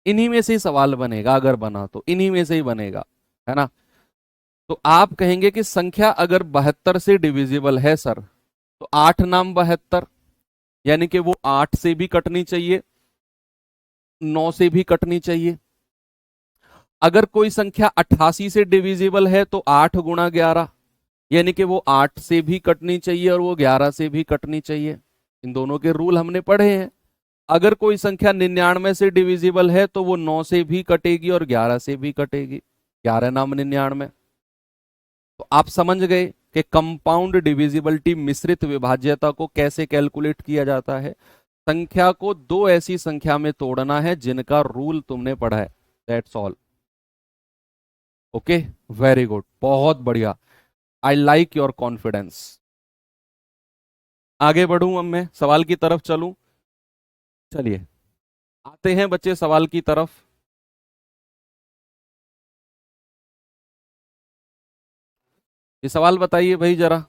इन्हीं में से ही सवाल बनेगा, अगर बना तो इन्हीं में से ही बनेगा, है ना। तो आप कहेंगे कि संख्या अगर 72 से डिविजिबल है सर, तो 8 नाम 72, यानी कि वो 8 से भी कटनी चाहिए, 9 से भी कटनी चाहिए। अगर कोई संख्या 88 से डिविजिबल है तो 8 गुणा 11, यानी कि वो 8 से भी कटनी चाहिए और वो 11 से भी कटनी चाहिए। इन दोनों के रूल हमने पढ़े हैं। अगर कोई संख्या 99 से डिविजिबल है तो वो 9 से भी कटेगी और 11 से भी कटेगी, 11 नाम 99। तो आप समझ गए कि कंपाउंड डिविजिबिलिटी, मिश्रित विभाज्यता को कैसे कैलकुलेट किया जाता है। संख्या को दो ऐसी संख्या में तोड़ना है जिनका रूल तुमने पढ़ा है, that's all. Okay, very good, बहुत बढ़िया, आई लाइक योर कॉन्फिडेंस। आगे बढ़ूं, अब मैं सवाल की तरफ चलूं। चलिए आते हैं बच्चे सवाल की तरफ। ये सवाल बताइए भाई जरा,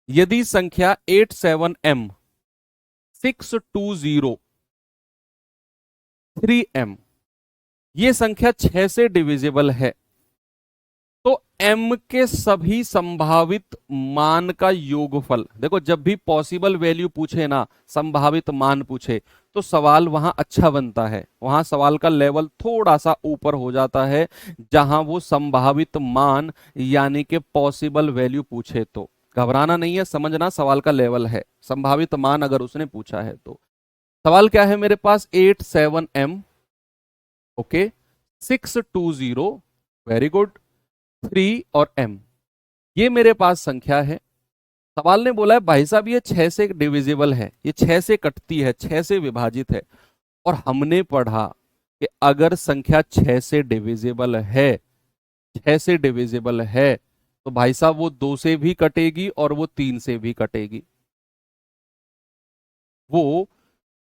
यदि संख्या 87M 620 3M ये संख्या 6 से डिविजिबल है तो m के सभी संभावित मान का योगफल, देखो जब भी पॉसिबल वैल्यू पूछे ना, संभावित मान पूछे, तो सवाल वहां अच्छा बनता है, वहां सवाल का लेवल थोड़ा सा ऊपर हो जाता है जहां वो संभावित मान यानी कि पॉसिबल वैल्यू पूछे। तो घबराना नहीं है, समझना सवाल का लेवल है, संभावित मान अगर उसने पूछा है तो। सवाल क्या है मेरे पास, 87M, ओके, 620, वेरी गुड, 3 और M, ये मेरे पास संख्या है। सवाल ने बोला है भाई साहब ये 6 से डिविजिबल है, ये 6 से कटती है, 6 से विभाजित है। और हमने पढ़ा कि अगर संख्या 6 से डिविजिबल है, 6 से डिविजिबल है तो भाई साहब वो 2 से भी कटेगी और वो 3 से भी कटेगी, वो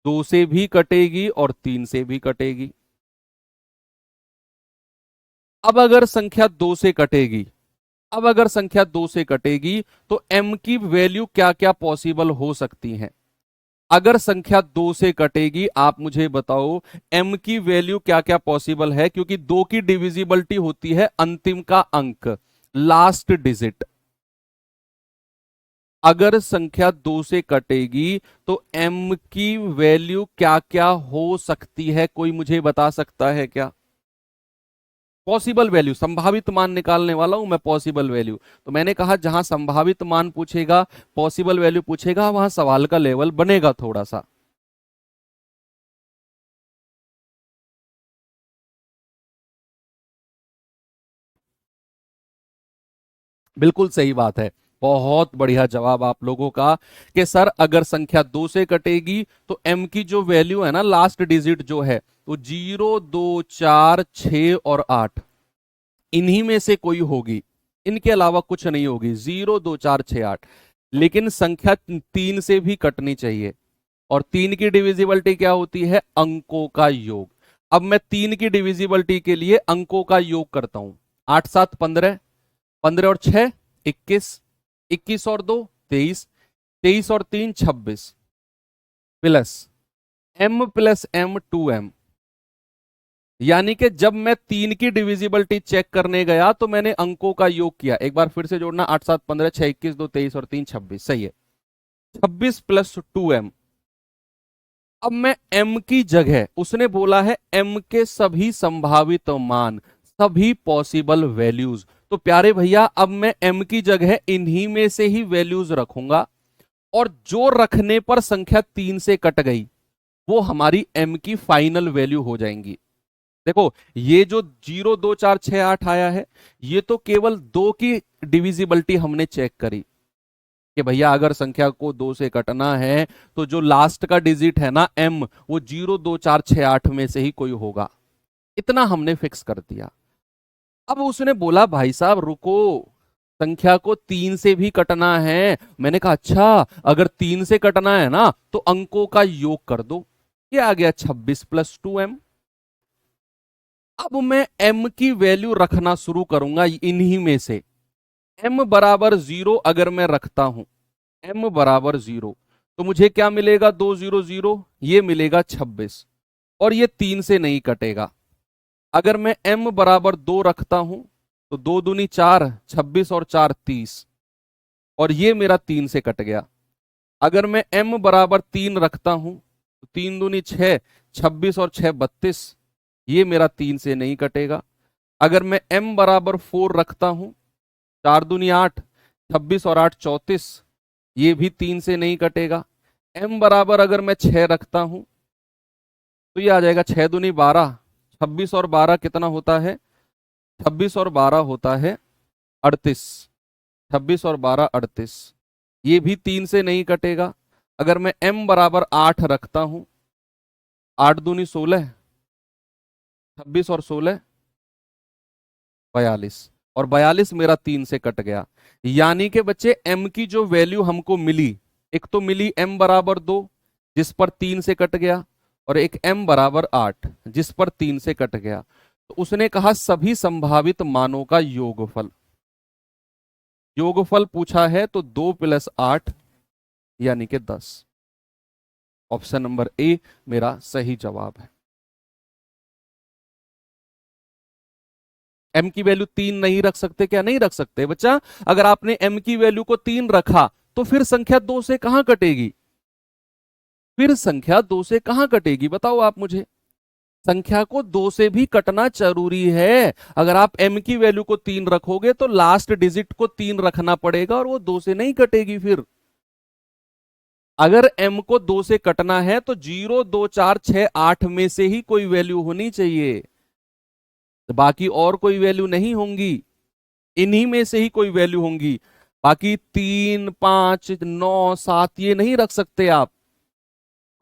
2 से भी कटेगी और 3 से भी कटेगी। अब अगर संख्या 2 से कटेगी, अब अगर संख्या 2 से कटेगी तो m की वैल्यू क्या क्या पॉसिबल हो सकती है। अगर संख्या 2 से कटेगी, आप मुझे बताओ m की वैल्यू क्या क्या पॉसिबल है, क्योंकि 2 की डिविजिबिलिटी होती है अंतिम का अंक, लास्ट डिजिट। अगर संख्या 2 से कटेगी तो m की वैल्यू क्या क्या हो सकती है, कोई मुझे बता सकता है क्या। पॉसिबल वैल्यू, संभावित मान निकालने वाला हूं मैं, पॉसिबल वैल्यू। तो मैंने कहा जहां संभावित मान पूछेगा, पॉसिबल वैल्यू पूछेगा, वहां सवाल का लेवल बनेगा थोड़ा सा। बिल्कुल सही बात है, बहुत बढ़िया जवाब आप लोगों का कि सर अगर संख्या 2 से कटेगी तो m की जो वैल्यू है ना, लास्ट डिजिट जो है, तो 0, 2, 4, 6 और 8, इन्हीं में से कोई होगी, इनके अलावा कुछ नहीं होगी। 0, 2, 4, 6, 8। लेकिन संख्या 3 से भी कटनी चाहिए, और 3 की डिविजिबिलिटी क्या होती है? अंकों का योग। अब मैं 3 की डिविजिबिलिटी के लिए अंकों का योग करता हूं। 8, 7, 15, 15 और 6 21, 21 और 2 23, 23 और 3 26, plus m plus m 2m। यानी कि जब मैं 3 की डिविजिबिलिटी चेक करने गया तो मैंने अंकों का योग किया। एक बार फिर से जोड़ना, 8, 7, 15, 6, 21, 2 23 और 3 26, सही है। 26 प्लस 2m। अब मैं m की जगह, उसने बोला है m के सभी संभावित मान, सभी पॉसिबल वैल्यूज। तो प्यारे भैया अब मैं m की जगह इन्हीं में से ही वैल्यूज रखूंगा, और जो रखने पर संख्या 3 से कट गई वो हमारी m की फाइनल वैल्यू हो जाएंगी। देखो ये जो 0, 2, 4, 6, 8 आया है, ये तो केवल 2 की डिविजिबिलिटी हमने चेक करी कि भैया अगर संख्या को 2 से कटना है तो जो लास्ट का डिजिट है ना m, वो 0, 2, 4, 6, 8 में से ही कोई होगा, इतना हमने फिक्स कर दिया। अब उसने बोला भाई साहब रुको, संख्या को 3 से भी कटना है। मैंने कहा अच्छा, अगर 3 से कटना है ना तो अंकों का योग कर दो। ये आ गया 26 प्लस 2m। अब मैं m की वैल्यू रखना शुरू करूंगा इन्हीं में से। m बराबर 0 अगर मैं रखता हूं, m बराबर 0, तो मुझे क्या मिलेगा? 2 0 0, ये मिलेगा 26, और ये 3 से नहीं कटेगा। अगर मैं m बराबर 2 रखता हूं तो 2 दूनी 4, 26 और 4 30, और ये मेरा 3 से कट गया। अगर मैं m बराबर 3 रखता हूं तो 3 दूनी 6, 26 और 6 32, ये मेरा 3 से नहीं कटेगा। अगर मैं m बराबर 4 रखता हूं, 4 दूनी 8, 26 और 8 34, ये भी 3 से नहीं कटेगा। m बराबर अगर मैं 6 रखता हूं तो ये आ जाएगा 6 दूनी 12, 26 और 12 कितना होता है? 26 और 12 होता है 38, 26 और 12 38, ये भी 3 से नहीं कटेगा। अगर मैं m बराबर 8 रखता हूं, 8 दूनी 16, 26 और 16 42, और 42 मेरा 3 से कट गया। यानी कि बच्चे m की जो वैल्यू हमको मिली, एक तो मिली m बराबर 2 जिस पर 3 से कट गया, और एक m बराबर 8 जिस पर 3 से कट गया। तो उसने कहा सभी संभावित मानों का योगफल। योगफल पूछा है तो 2 प्लस 8 यानी कि 10। ऑप्शन नंबर ए मेरा सही जवाब है। m की वैल्यू 3 नहीं रख सकते क्या? नहीं रख सकते बच्चा। अगर आपने m की वैल्यू को 3 रखा तो फिर संख्या 2 से कहां कटेगी? फिर संख्या 2 से कहां कटेगी बताओ आप मुझे। संख्या को 2 से भी कटना जरूरी है। अगर आप m की वैल्यू को 3 रखोगे तो लास्ट डिजिट को 3 रखना पड़ेगा, और वो 2 से नहीं कटेगी। फिर अगर m को 2 से कटना है तो 0, 2, 4, 6, 8 में से ही कोई वैल्यू होनी चाहिए, तो बाकी और कोई वैल्यू नहीं होंगी, इन्हीं में से ही कोई वैल्यू होंगी। बाकी 3, 5, 9, 7 ये नहीं रख सकते आप।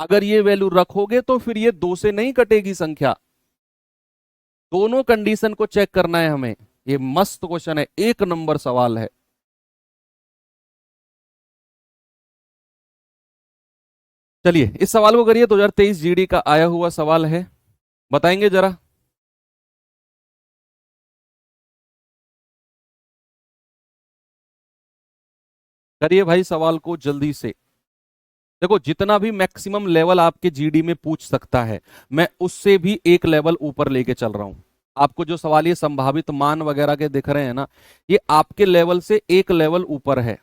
अगर ये वैल्यू रखोगे तो फिर ये 2 से नहीं कटेगी संख्या। दोनों कंडीशन को चेक करना है हमें। ये मस्त क्वेश्चन है, 1 नंबर सवाल है। चलिए इस सवाल को करिए, 2023 जीडी का आया हुआ सवाल है, बताएंगे जरा। करिए भाई सवाल को जल्दी से। देखो जितना भी मैक्सिमम लेवल आपके जीडी में पूछ सकता है, मैं उससे भी एक लेवल ऊपर लेके चल रहा हूं। आपको जो सवाल ये संभावित मान वगैरह के दिख रहे हैं ना, ये आपके लेवल से एक लेवल ऊपर है।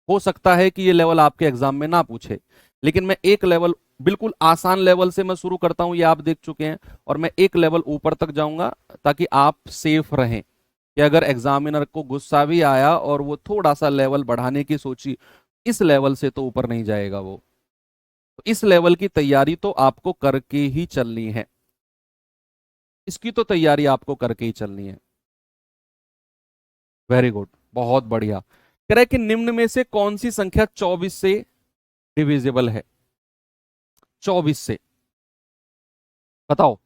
हो सकता है कि ये लेवल आपके एग्जाम में ना पूछे, लेकिन मैं एक लेवल, बिल्कुल आसान लेवल से मैं शुरू करता हूं, ये आप देख चुके हैं, और मैं एक लेवल ऊपर तक जाऊंगा ताकि आप सेफ रहें कि अगर एग्जामिनर को गुस्सा भी आया और वो थोड़ा सा लेवल बढ़ाने की सोची, इस लेवल से तो ऊपर नहीं जाएगा वो। तो इस लेवल की तैयारी तो आपको करके ही चलनी है, इसकी तो तैयारी आपको करके ही चलनी है। वेरी गुड, बहुत बढ़िया। कह रहा है कि निम्न में से कौन सी संख्या 24 से डिविजिबल है? 24 से बताओ,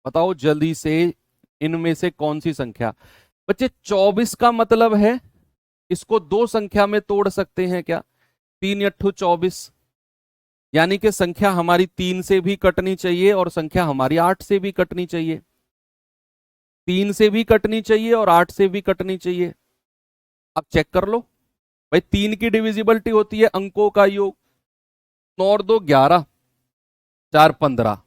बताओ जल्दी से, इनमें से कौन सी संख्या? बच्चे 24 का मतलब है इसको दो संख्या में तोड़ सकते हैं क्या? 3 × 8 = 24, यानी कि संख्या हमारी 3 से भी कटनी चाहिए और संख्या हमारी 8 से भी कटनी चाहिए, 3 से भी कटनी चाहिए और 8 से भी कटनी चाहिए। अब चेक कर लो भाई, 3 की डिविजिबिलिटी होती है अंकों का योग, 9 और 2 11, 4 15,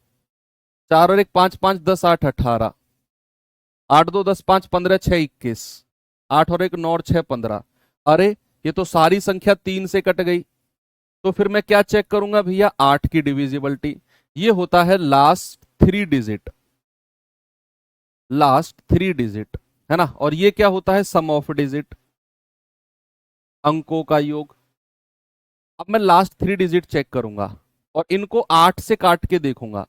4 और 1 5 5 10 8 18, 8 2 10 5 15 6 21, 8 और 1 9 और 6 15। अरे ये तो सारी संख्या 3 से कट गई, तो फिर मैं क्या चेक करूंगा भैया? 8 की डिविजिबिलिटी। ये होता है लास्ट 3 डिजिट, लास्ट 3 डिजिट, है ना। और ये क्या होता है? सम ऑफ डिजिट, अंकों का योग। अब मैं लास्ट 3 डिजिट चेक करूंगा और इनको 8 से काट के देखूंगा।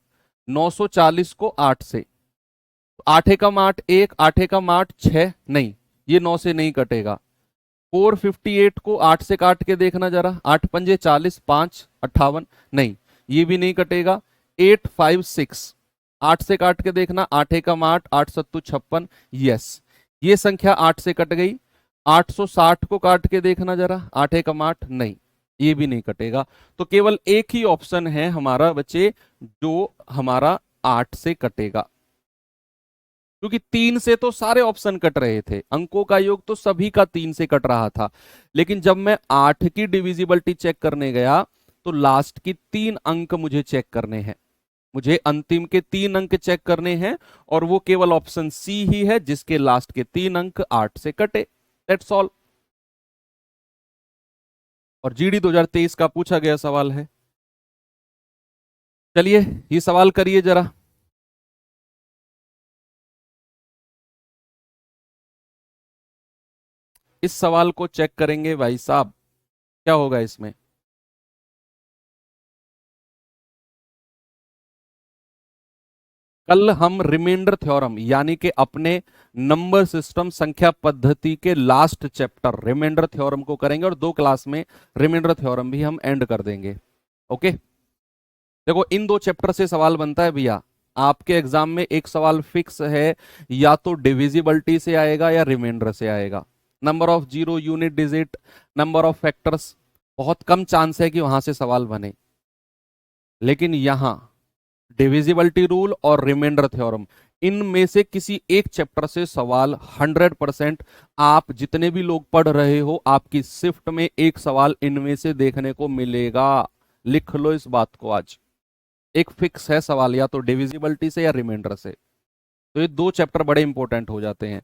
940 को 8 से, तो 8 एकम 8 1, 8 एकम 8 6, नहीं ये 9 से नहीं कटेगा। 458 को 8 से काट के देखना जरा, 8 पंजे 40, 5 58, नहीं ये भी नहीं कटेगा। 856, 8 से काट के देखना, 8 एकम 8, 8 सत्तू 56, यस ये संख्या 8 से कट गई। 860 को काट के देखना जरा, 8 एकम 8, नहीं ये भी नहीं कटेगा। तो केवल एक ही ऑप्शन है हमारा बच्चे जो हमारा 8 से कटेगा, क्योंकि 3 से तो सारे ऑप्शन कट रहे थे, अंकों का योग तो सभी का 3 से कट रहा था। लेकिन जब मैं 8 की डिविजिबिलिटी चेक करने गया तो लास्ट की 3 अंक मुझे चेक करने हैं, मुझे अंतिम के 3 अंक चेक करने हैं, और वो केवल ऑप्शन सी ही है जिसके लास्ट के 3 अंक 8 से कटे। That's all. और जीडी 2023 का पूछा गया सवाल है। चलिए ये सवाल करिए जरा। इस सवाल को चेक करेंगे भाई साहब, क्या होगा इसमें? कल हम रिमाइंडर थ्योरम यानी कि अपने नंबर सिस्टम संख्या पद्धति के लास्ट चैप्टर रिमाइंडर थ्योरम को करेंगे, और 2 क्लास में रिमाइंडर थ्योरम भी हम एंड कर देंगे। ओके, देखो इन 2 चैप्टर से सवाल बनता है भैया। आपके एग्जाम में एक सवाल फिक्स है, या तो डिविजिबिलिटी से आएगा या रिमाइंडर से आएगा। Number of zero, unit digit, number of factors, बहुत कम चांस है कि वहां से सवाल बने। लेकिन यहां डिविजिबिलिटी रूल और रिमाइंडर थ्योरम, इनमें से किसी एक चैप्टर से सवाल 100%, आप जितने भी लोग पढ़ रहे हो आपकी शिफ्ट में एक सवाल इनमें से देखने को मिलेगा। लिख लो इस बात को, आज एक फिक्स है सवाल, या तो डिविजिबिलिटी से या रिमाइंडर से। तो ये 2 चैप्टर बड़े इंपॉर्टेंट हो जाते हैं।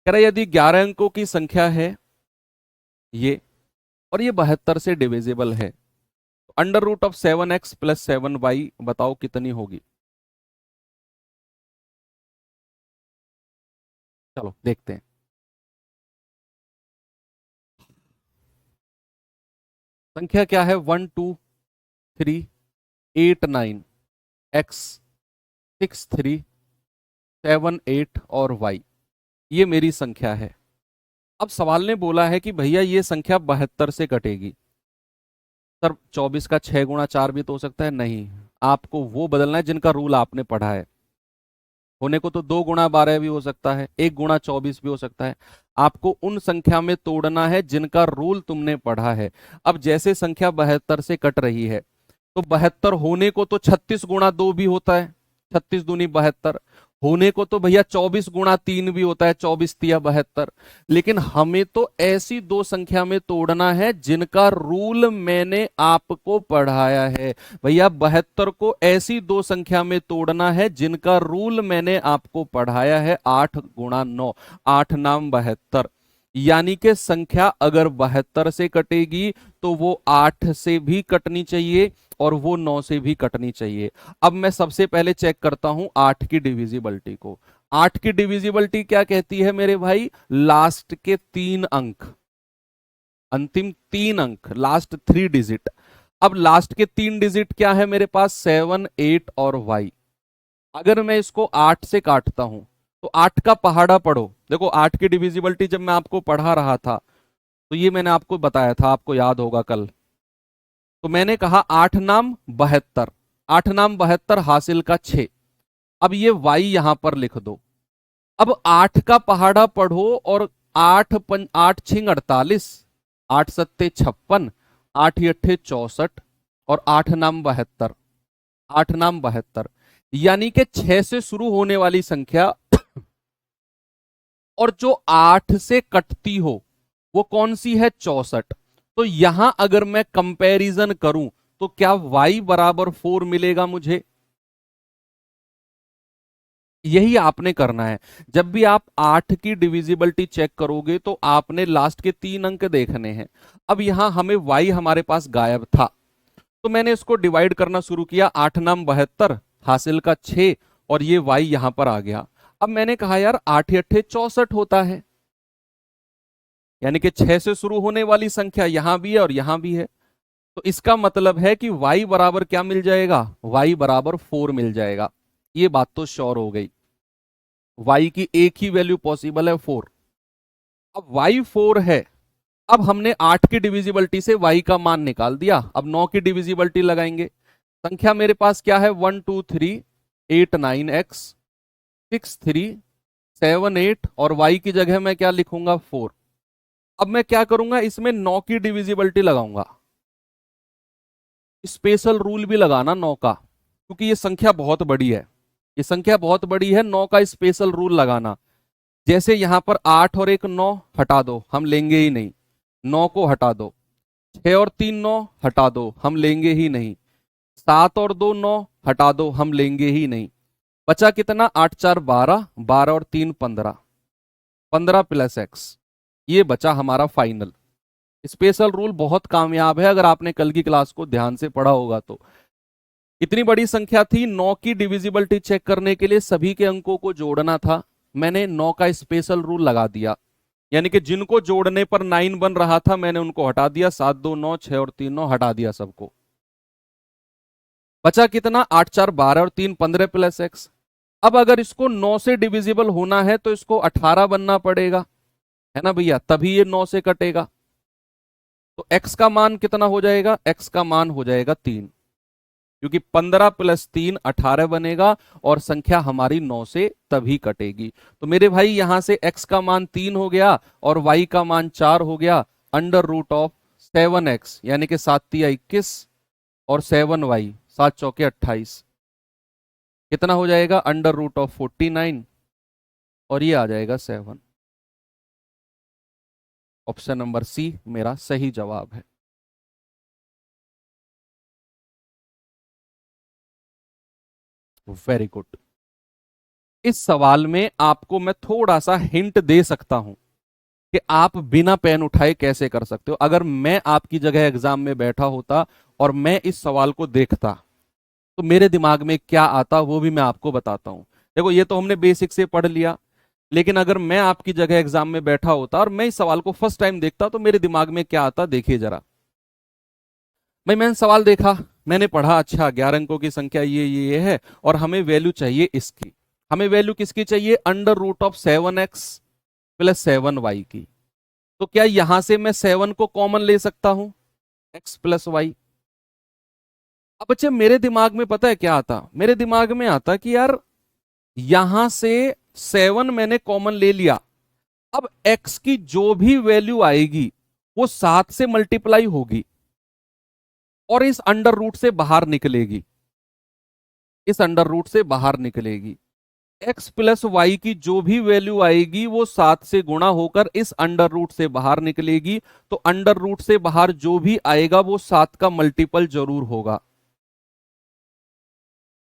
कह रहे यदि 11 अंकों की संख्या है ये, और ये 72 से डिविजिबल है, तो √7x + 7y बताओ कितनी होगी? चलो देखते हैं। संख्या क्या है? 1 2 3 8 9, x 6 3 7 8 और y, ये मेरी संख्या है। अब सवाल ने बोला है कि भैया ये संख्या 72 से कटेगी। सर 24 का 6 × 4 भी तो हो सकता है। नहीं, आपको वो बदलना है जिनका रूल आपने पढ़ा है। होने को तो 2 × 12 भी हो सकता है, 1 × 24 भी हो सकता है। आपको उन संख्या में तोड़ना है जिनका रूल तुमने पढ़ा है। अब जैसे संख्या 72 से कट रही है, तो 72 होने को तो 36 × 2 भी होता है, 36 दूनी 72। होने को तो भैया 24 × 3 भी होता है, 24 तिया 72। लेकिन हमें तो ऐसी 2 संख्या में तोड़ना है जिनका रूल मैंने आपको पढ़ाया है। भैया 72 को ऐसी 2 संख्या में तोड़ना है जिनका रूल मैंने आपको पढ़ाया है। 8 × 9, 8 नाम 72, यानी कि संख्या अगर 72 से कटेगी तो वो 8 से भी कटनी चाहिए और वो 9 से भी कटनी चाहिए। अब मैं सबसे पहले चेक करता हूं 8 की डिविजिबिलिटी को। 8 की डिविजिबिलिटी क्या कहती है मेरे भाई? लास्ट के 3 अंक, अंतिम 3 अंक, लास्ट 3 डिजिट। अब लास्ट के 3 डिजिट क्या है मेरे पास? 7, 8 और वाई। अगर मैं इसको 8 से काटता हूं तो 8 का पहाड़ा पढ़ो। देखो 8 की डिविजिबिलिटी जब मैं आपको पढ़ा रहा था तो ये मैंने आपको बताया था, आपको याद होगा कल। तो मैंने कहा 8 नाम 72, 8 नाम 72 हासिल का 6। अब ये वाई यहां पर लिख दो। अब 8 का पहाड़ा पढ़ो और 8 छिंग 48, 8 सत्ते 56, 8 अट्ठे 64 और 8 नाम 72, 8 नाम 72। यानी कि 6 से शुरू होने वाली संख्या और जो 8 से कटती हो वो कौन सी है? 64। तो यहां अगर मैं कंपैरिजन करूं तो क्या y बराबर 4 मिलेगा मुझे? यही आपने करना है। जब भी आप 8 की डिविजिबिलिटी चेक करोगे तो आपने लास्ट के 3 अंक देखने हैं। अब यहां हमें y हमारे पास गायब था तो मैंने इसको डिवाइड करना शुरू किया। 8 नाम 72 हासिल का 6 और ये y यहां पर आ गया। अब मैंने कहा यार 8 अट्ठे 64 होता है, यानी कि 6 से शुरू होने वाली संख्या यहां भी है और यहां भी है। तो इसका मतलब है कि y बराबर क्या मिल जाएगा? y बराबर 4 मिल जाएगा। ये बात तो श्योर हो गई। y की एक ही वैल्यू पॉसिबल है, 4। अब y 4 है। अब हमने 8 की डिविजिबिलिटी से y का मान निकाल दिया। अब 9 की डिविजिबिलिटी लगाएंगे। संख्या मेरे पास क्या है? 1 2 3 8 9 x 6 3 7 8 और y की जगह मैं क्या लिखूंगा? 4। अब मैं क्या करूंगा, इसमें 9 की डिविजिबिलिटी लगाऊंगा। स्पेशल रूल भी लगाना 9 का, क्योंकि ये संख्या बहुत बड़ी है। ये संख्या बहुत बड़ी है, 9 का स्पेशल रूल लगाना। जैसे यहां पर 8 और 1 9 हटा दो, हम लेंगे ही नहीं। 9 को हटा दो। 6 और 3 9 हटा दो, हम लेंगे ही नहीं। 7 और 2 9 हटा दो, हम लेंगे ही नहीं। बचा कितना? 8 4 12, 12 और 3 15, 15 प्लस एक्स। ये बचा हमारा फाइनल। स्पेशल रूल बहुत कामयाब है अगर आपने कल की क्लास को ध्यान से पढ़ा होगा तो। इतनी बड़ी संख्या थी, 9 की डिविजिबिलिटी चेक करने के लिए सभी के अंकों को जोड़ना था। मैंने 9 का स्पेशल रूल लगा दिया, यानी कि जिनको जोड़ने पर 9 बन रहा था मैंने उनको हटा दिया। 7 2 9, 6 और 3 9 हटा दिया सबको। बचा कितना? 8 4 12 और 3 15 प्लस एक्स। अब अगर इसको 9 से डिविजिबल होना है तो इसको 18 बनना पड़ेगा, है ना भैया? तभी ये 9 से कटेगा। तो x का मान कितना हो जाएगा? x का मान हो जाएगा 3, क्योंकि 15 प्लस 3 18 बनेगा और संख्या हमारी 9 से तभी कटेगी। तो मेरे भाई यहां से x का मान 3 हो गया और y का मान 4 हो गया। अंडर रूट ऑफ 7x, यानी कि 7 तिया 21 और 7y 7 चौके 28, कितना हो जाएगा? अंडर रूट ऑफ 49 और ये आ जाएगा 7। ऑप्शन नंबर सी मेरा सही जवाब है। Very good. इस सवाल में आपको मैं थोड़ा सा हिंट दे सकता हूं कि आप बिना पेन उठाए कैसे कर सकते हो। अगर मैं आपकी जगह एग्जाम में बैठा होता और मैं इस सवाल को देखता तो मेरे दिमाग में क्या आता वो भी मैं आपको बताता हूं। देखो ये तो हमने बेसिक से पढ़ लिया, लेकिन अगर मैं आपकी जगह एग्जाम में बैठा होता और मैं इस सवाल को फर्स्ट टाइम देखता तो मेरे दिमाग में क्या आता, देखिए जरा। भाई मैंने सवाल देखा, मैंने पढ़ा, अच्छा 11 अंकों की संख्या ये है और हमें वैल्यू चाहिए इसकी। हमें वैल्यू किसकी चाहिए? Under root of 7x plus 7y की। तो क्या यहां से मैं 7 को कॉमन ले सकता हूं? x plus y. अब बच्चे मेरे दिमाग में पता है क्या आता? मेरे दिमाग में आता कि यार यहां से 7 मैंने कॉमन ले लिया। अब x की जो भी वैल्यू आएगी वो 7 से मल्टीप्लाई होगी और इस अंडर रूट से बाहर निकलेगी, इस अंडर रूट से बाहर निकलेगी। x प्लस वाई की जो भी वैल्यू आएगी वो 7 से गुणा होकर इस अंडर रूट से बाहर निकलेगी। तो अंडर रूट से बाहर जो भी आएगा वो 7 का मल्टीपल जरूर होगा।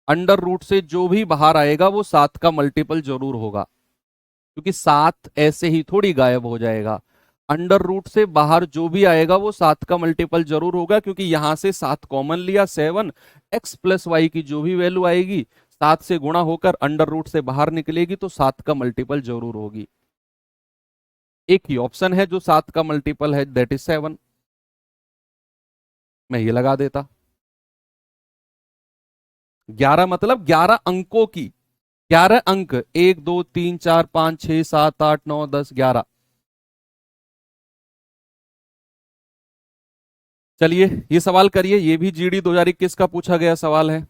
अंडर रूट से जो भी बाहर आएगा वो 7 का मल्टीपल जरूर होगा, क्योंकि 7 ऐसे ही थोड़ी गायब हो जाएगा। अंडर रूट से बाहर जो भी आएगा वो 7 का मल्टीपल जरूर होगा, क्योंकि यहां से 7 कॉमन लिया, 7 एक्स प्लस वाई की जो भी वैल्यू आएगी 7 से गुणा होकर अंडर रूट से बाहर निकलेगी, तो 7 का मल्टीपल जरूर होगी। एक ही ऑप्शन है जो 7 का मल्टीपल है, दैट इज 7। मैं ये लगा देता। 11 मतलब 11 अंकों की, 11 अंक, 1 2 3 4 5 6 7 8 9 10 11। चलिए ये सवाल करिए, ये भी जीडी 2021 का पूछा गया सवाल है।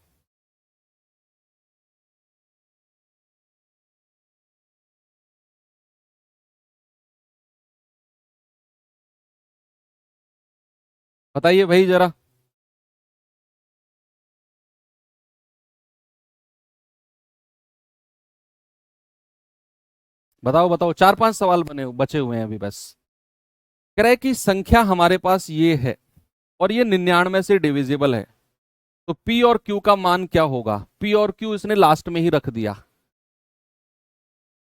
बताइए भाई जरा। बताओ बताओ, 4 5 सवाल बचे हुए हैं अभी बस। कह रहा है कि संख्या हमारे पास ये है और ये 99 से डिविजिबल है, तो P और Q का मान क्या होगा? P और Q इसने लास्ट में ही रख दिया।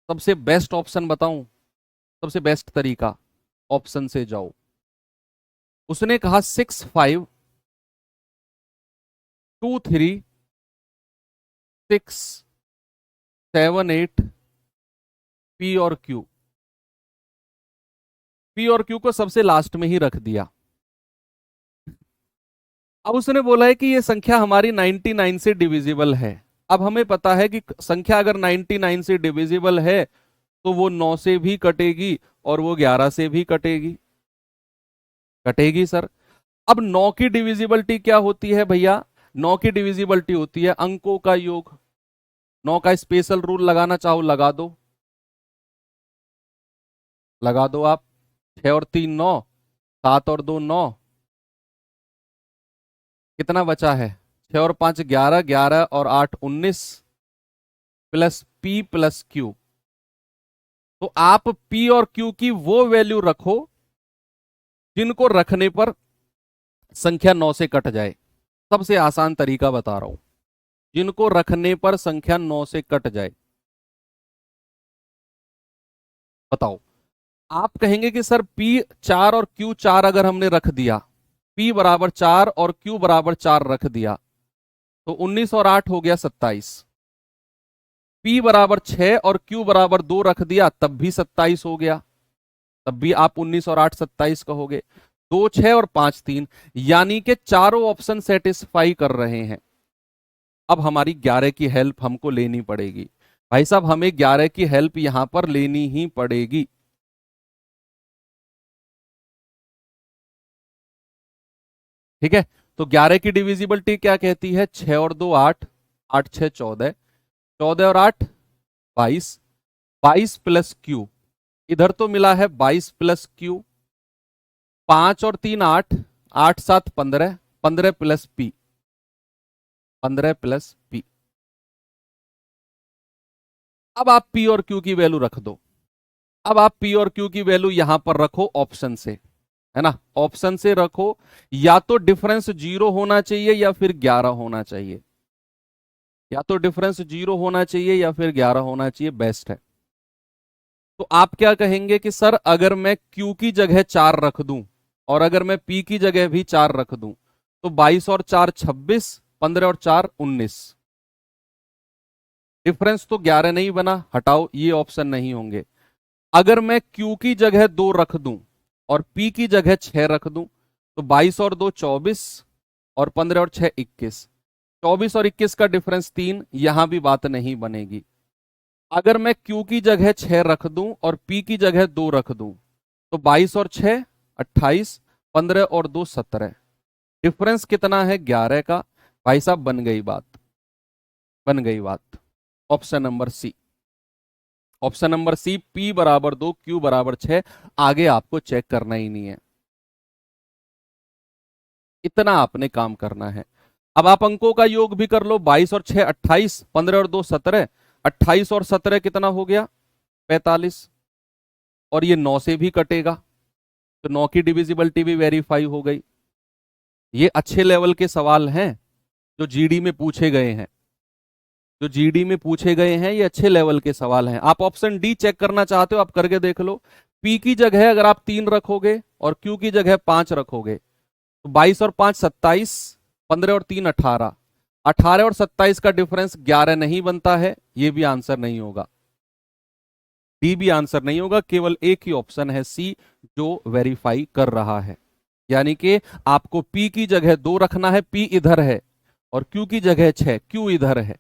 सबसे बेस्ट ऑप्शन बताऊं, सबसे बेस्ट तरीका, ऑप्शन से जाओ। उसने कहा 6 5 2 3 6 7 8 P और Q। P और Q को सबसे लास्ट में ही रख दिया। अब उसने बोला है कि ये संख्या हमारी 99 से डिविजिबल है। अब हमें पता है कि संख्या अगर 99 से डिविजिबल है तो वो 9 से भी कटेगी और वो 11 से भी कटेगी। कटेगी सर। अब 9 की डिविजिबिलिटी क्या होती है भैया? 9 की डिविजिबिलिटी होती है अंकों का योग। 9 का स्पेशल रूल लगाना चाहो लगा दो, लगा दो आप। 6 और 3 9, 7 और 2 9, कितना बचा है? 6 और 5 11, 11 और 8 19, प्लस P प्लस Q। तो आप P और Q की वो वैल्यू रखो जिनको रखने पर संख्या 9 से कट जाए। सबसे आसान तरीका बता रहा हूं, जिनको रखने पर संख्या 9 से कट जाए। बताओ। आप कहेंगे कि सर P 4 और Q 4 अगर हमने रख दिया, P बराबर 4 और Q बराबर 4 रख दिया, तो 19 और 8 हो गया 27। P बराबर 6 और Q बराबर 2 रख दिया, तब भी 27 हो गया, तब भी आप 19 और 8 27 कहोगे। 2 6 और 5 3, यानी कि चारों ऑप्शन सेटिस्फाई कर रहे हैं। अब हमारी 11 की हेल्प हमको लेनी पड़ेगी। भाई साहब हमें 11 की हेल्प यहां पर लेनी ही पड़ेगी। ठीक है, तो 11 की डिविजिबिलिटी क्या कहती है? 6 और 2 8, 8 6 14, 14 और 8 22, 22 प्लस Q, इधर तो मिला है 22 प्लस Q। 5 और 3 8, 8 7 15, 15 प्लस P, 15 प्लस P। अब आप P और Q की वैल्यू रख दो। अब आप P और Q की वैल्यू यहां पर रखो ऑप्शन से, है ना? ऑप्शन से रखो। या तो डिफरेंस 0 होना चाहिए या फिर 11 होना चाहिए, या तो डिफरेंस 0 होना चाहिए या फिर 11 होना चाहिए, बेस्ट है। तो आप क्या कहेंगे कि सर अगर मैं Q की जगह 4 रख दूं और अगर मैं P की जगह भी 4 रख दूं, तो 22 और 4 26, 15 और 4 19। डिफरेंस तो 11 नहीं बना, हटाओ, ये ऑप्शन नहीं होंगे। अगर मैं Q की जगह 2 रख दूं और P की जगह 6 रख दूं, तो 22 और 2 24 और 15 और 6 21। 24 और 21 का डिफरेंस 3, यहां भी बात नहीं बनेगी। अगर मैं Q की जगह 6 रख दूं और P की जगह 2 रख दूं, तो 22 और 6 28, 15 और 2 17। डिफरेंस कितना है? 11 का। भाई साहब बन गई बात, बन गई बात। Option number C, option number C, P बराबर 2 Q बराबर 6। आगे आपको चेक करना ही नहीं है, इतना आपने काम करना है। अब आप अंकों का योग भी कर लो, 22 और 6 28, 15 और 2 17, 28 और 17 कितना हो गया? 45। और ये 9 से भी कटेगा, तो 9 की डिविजिबिलिटी भी वेरीफाई हो गई। ये अच्छे लेवल के सवाल हैं जो जीडी में पूछे गए हैं, जो जीडी में पूछे गए हैं ये अच्छे लेवल के सवाल हैं। आप ऑप्शन डी चेक करना चाहते हो, आप करके देख लो। P की जगह अगर आप 3 रखोगे और Q की जगह 5 रखोगे तो 22 और 5 27, 15 और 3 18, 18 और 27 का डिफरेंस 11 नहीं बनता है, ये भी आंसर नहीं होगा, डी भी आंसर नहीं होगा। केवल एक ही ऑप्शन है सी जो वेरीफाई कर रहा है, यानी कि आपको P की जगह 2 रखना है, P इधर है, और Q की जगह 6, Q इधर है।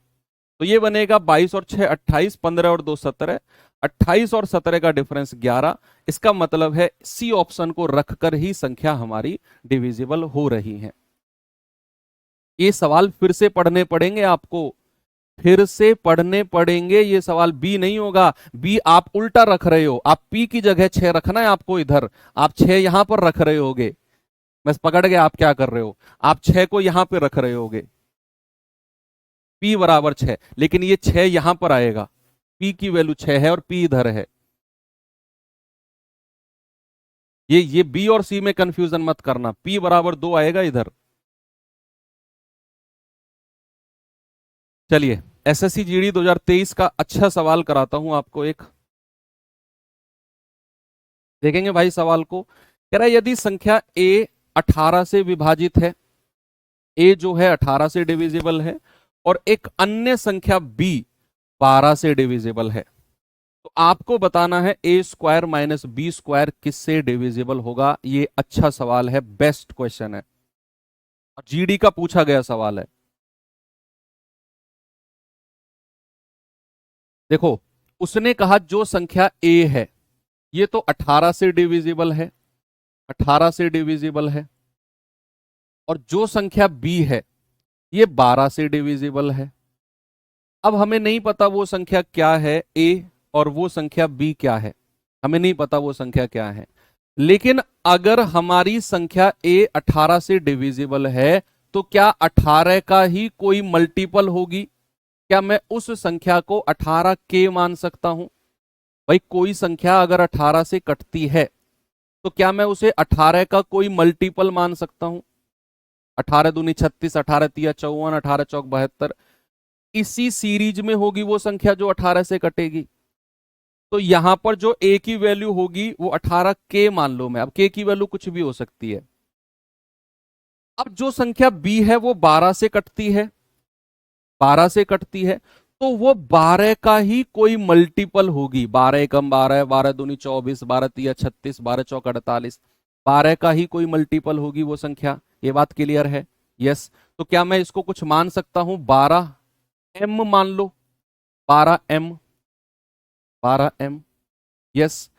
तो ये बनेगा 22 और 6 28, 15 और 2 17, 28 और 17 का डिफरेंस 11। इसका मतलब है सी ऑप्शन को रखकर ही संख्या हमारी डिविजिबल हो रही है। ये सवाल फिर से पढ़ने पड़ेंगे आपको, फिर से पढ़ने पड़ेंगे, ये सवाल बी नहीं होगा। बी आप उल्टा रख रहे हो, आप पी की जगह 6 रखना है आपको इधर, आप 6 यहां पर रख रहे होगे। मैं पकड़ गया आप क्या कर रहे हो, आप 6 को यहां पे रख रहे होगे, P बराबर 6, लेकिन ये 6 यहां पर आएगा, P की वैल्यू 6 है और P इधर है। ये B और C में कंफ्यूजन मत करना, P बराबर 2 आएगा इधर। चलिए एसएससी जीडी 2023 का अच्छा सवाल कराता हूं आपको एक, देखेंगे भाई सवाल को। कह रहा है यदि संख्या A 18 से विभाजित है, A जो है 18 से डिविजिबल है, और एक अन्य संख्या B 12 से डिविजिबल है, तो आपको बताना है ए स्क्वायर माइनस बी स्क्वायर किससे डिविजिबल होगा। ये अच्छा सवाल है, बेस्ट क्वेश्चन है, जीडी का पूछा गया सवाल है। देखो उसने कहा जो संख्या ए है ये तो 18 से डिविजिबल है, 18 से डिविजिबल है, और जो संख्या बी है ये 12 से डिविजिबल है। अब हमें नहीं पता वो संख्या क्या है ए, और वो संख्या बी क्या है, हमें नहीं पता वो संख्या क्या है। लेकिन अगर हमारी संख्या ए 18 से डिविजिबल है तो क्या 18 का ही कोई मल्टीपल होगी? क्या मैं उस संख्या को 18 के मान सकता हूं? भाई कोई संख्या अगर 18 से कटती है तो क्या मैं उसे 18 का कोई मल्टीपल मान सकता हूं? 18 दूनी 36, 18 तिया 54, 18 चौक 72, इसी सीरीज में होगी वो संख्या जो 18 से कटेगी। तो यहां पर जो a की वैल्यू होगी वो 18 के मान लो, मैं अब k की वैल्यू कुछ भी हो सकती है। अब जो संख्या b है वो 12 से कटती है, 12 से कटती है, तो वो 12 का ही कोई मल्टीपल होगी। 12 एकम 12, 12 दूनी 24, 12 तिया 36, 12 चौक 48, 12 का ही कोई मल्टीपल होगी वो संख्या। ये बात क्लियर है? यस। तो क्या मैं इसको कुछ मान सकता हूं? 12m मान लो, 12m, 12m। यस,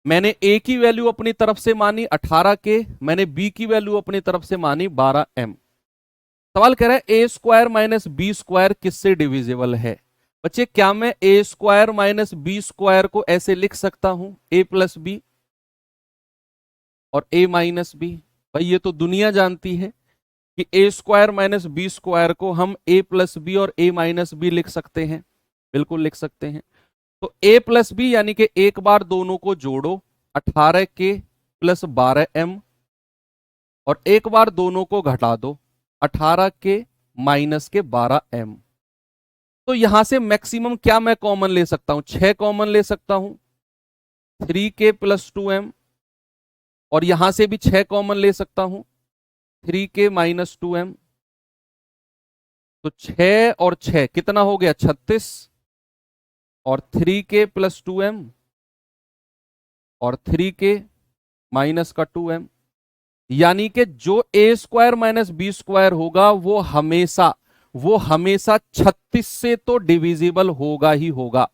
मैंने a की वैल्यू अपनी तरफ से मानी 18 के, मैंने b की वैल्यू अपनी तरफ से मानी 12m। सवाल कह रहा है ए स्क्वायर माइनस बी स्क्वायर किससे डिविजिबल है? बच्चे क्या मैं ए स्क्वायर माइनस बी स्क्वायर को ऐसे लिख सकता हूं, a प्लस बी और a माइनस बी? भाई ये तो दुनिया जानती है कि ए स्क्वायर माइनस बी स्क्वायर को हम a प्लस बी और a माइनस बी लिख सकते हैं, बिल्कुल लिख सकते हैं। तो a प्लस बी यानी कि एक बार दोनों को जोड़ो 18 के प्लस 12m, और एक बार दोनों को घटा दो 18 के माइनस के 12m। तो यहां से मैक्सिमम क्या मैं कॉमन ले सकता हूं? 6 कॉमन ले सकता हूं, 3k प्लस 2m, और यहां से भी 6 कॉमन ले सकता हूं, 3k माइनस 2m। तो 6 और 6 कितना हो गया? 36, और 3k प्लस 2m और 3k माइनस का 2m, यानी कि जो ए स्क्वायर माइनस बी स्क्वायर होगा वो हमेशा 36 से तो डिविजिबल होगा ही होगा,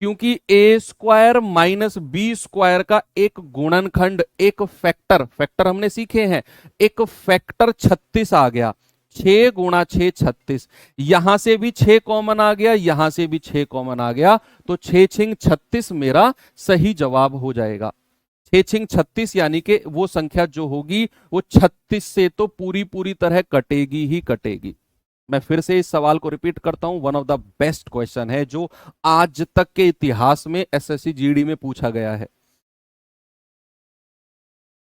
क्योंकि ए स्क्वायर माइनस बी स्क्वायर का एक गुणनखंड, एक फैक्टर हमने सीखे हैं, एक फैक्टर 36 आ गया। 6 गुणा 6 36, यहां से भी 6 कॉमन आ गया, यहां से भी 6 कॉमन आ गया, तो 6 छिंग 36 मेरा सही जवाब हो जाएगा। 6 छिंग 36 यानी कि वो संख्या जो होगी वो 36 से तो पूरी तरह कटेगी ही कटेगी। मैं फिर से इस सवाल को रिपीट करता हूं, one of the best question है जो आज तक के इतिहास में एसएससी जीडी में पूछा गया है।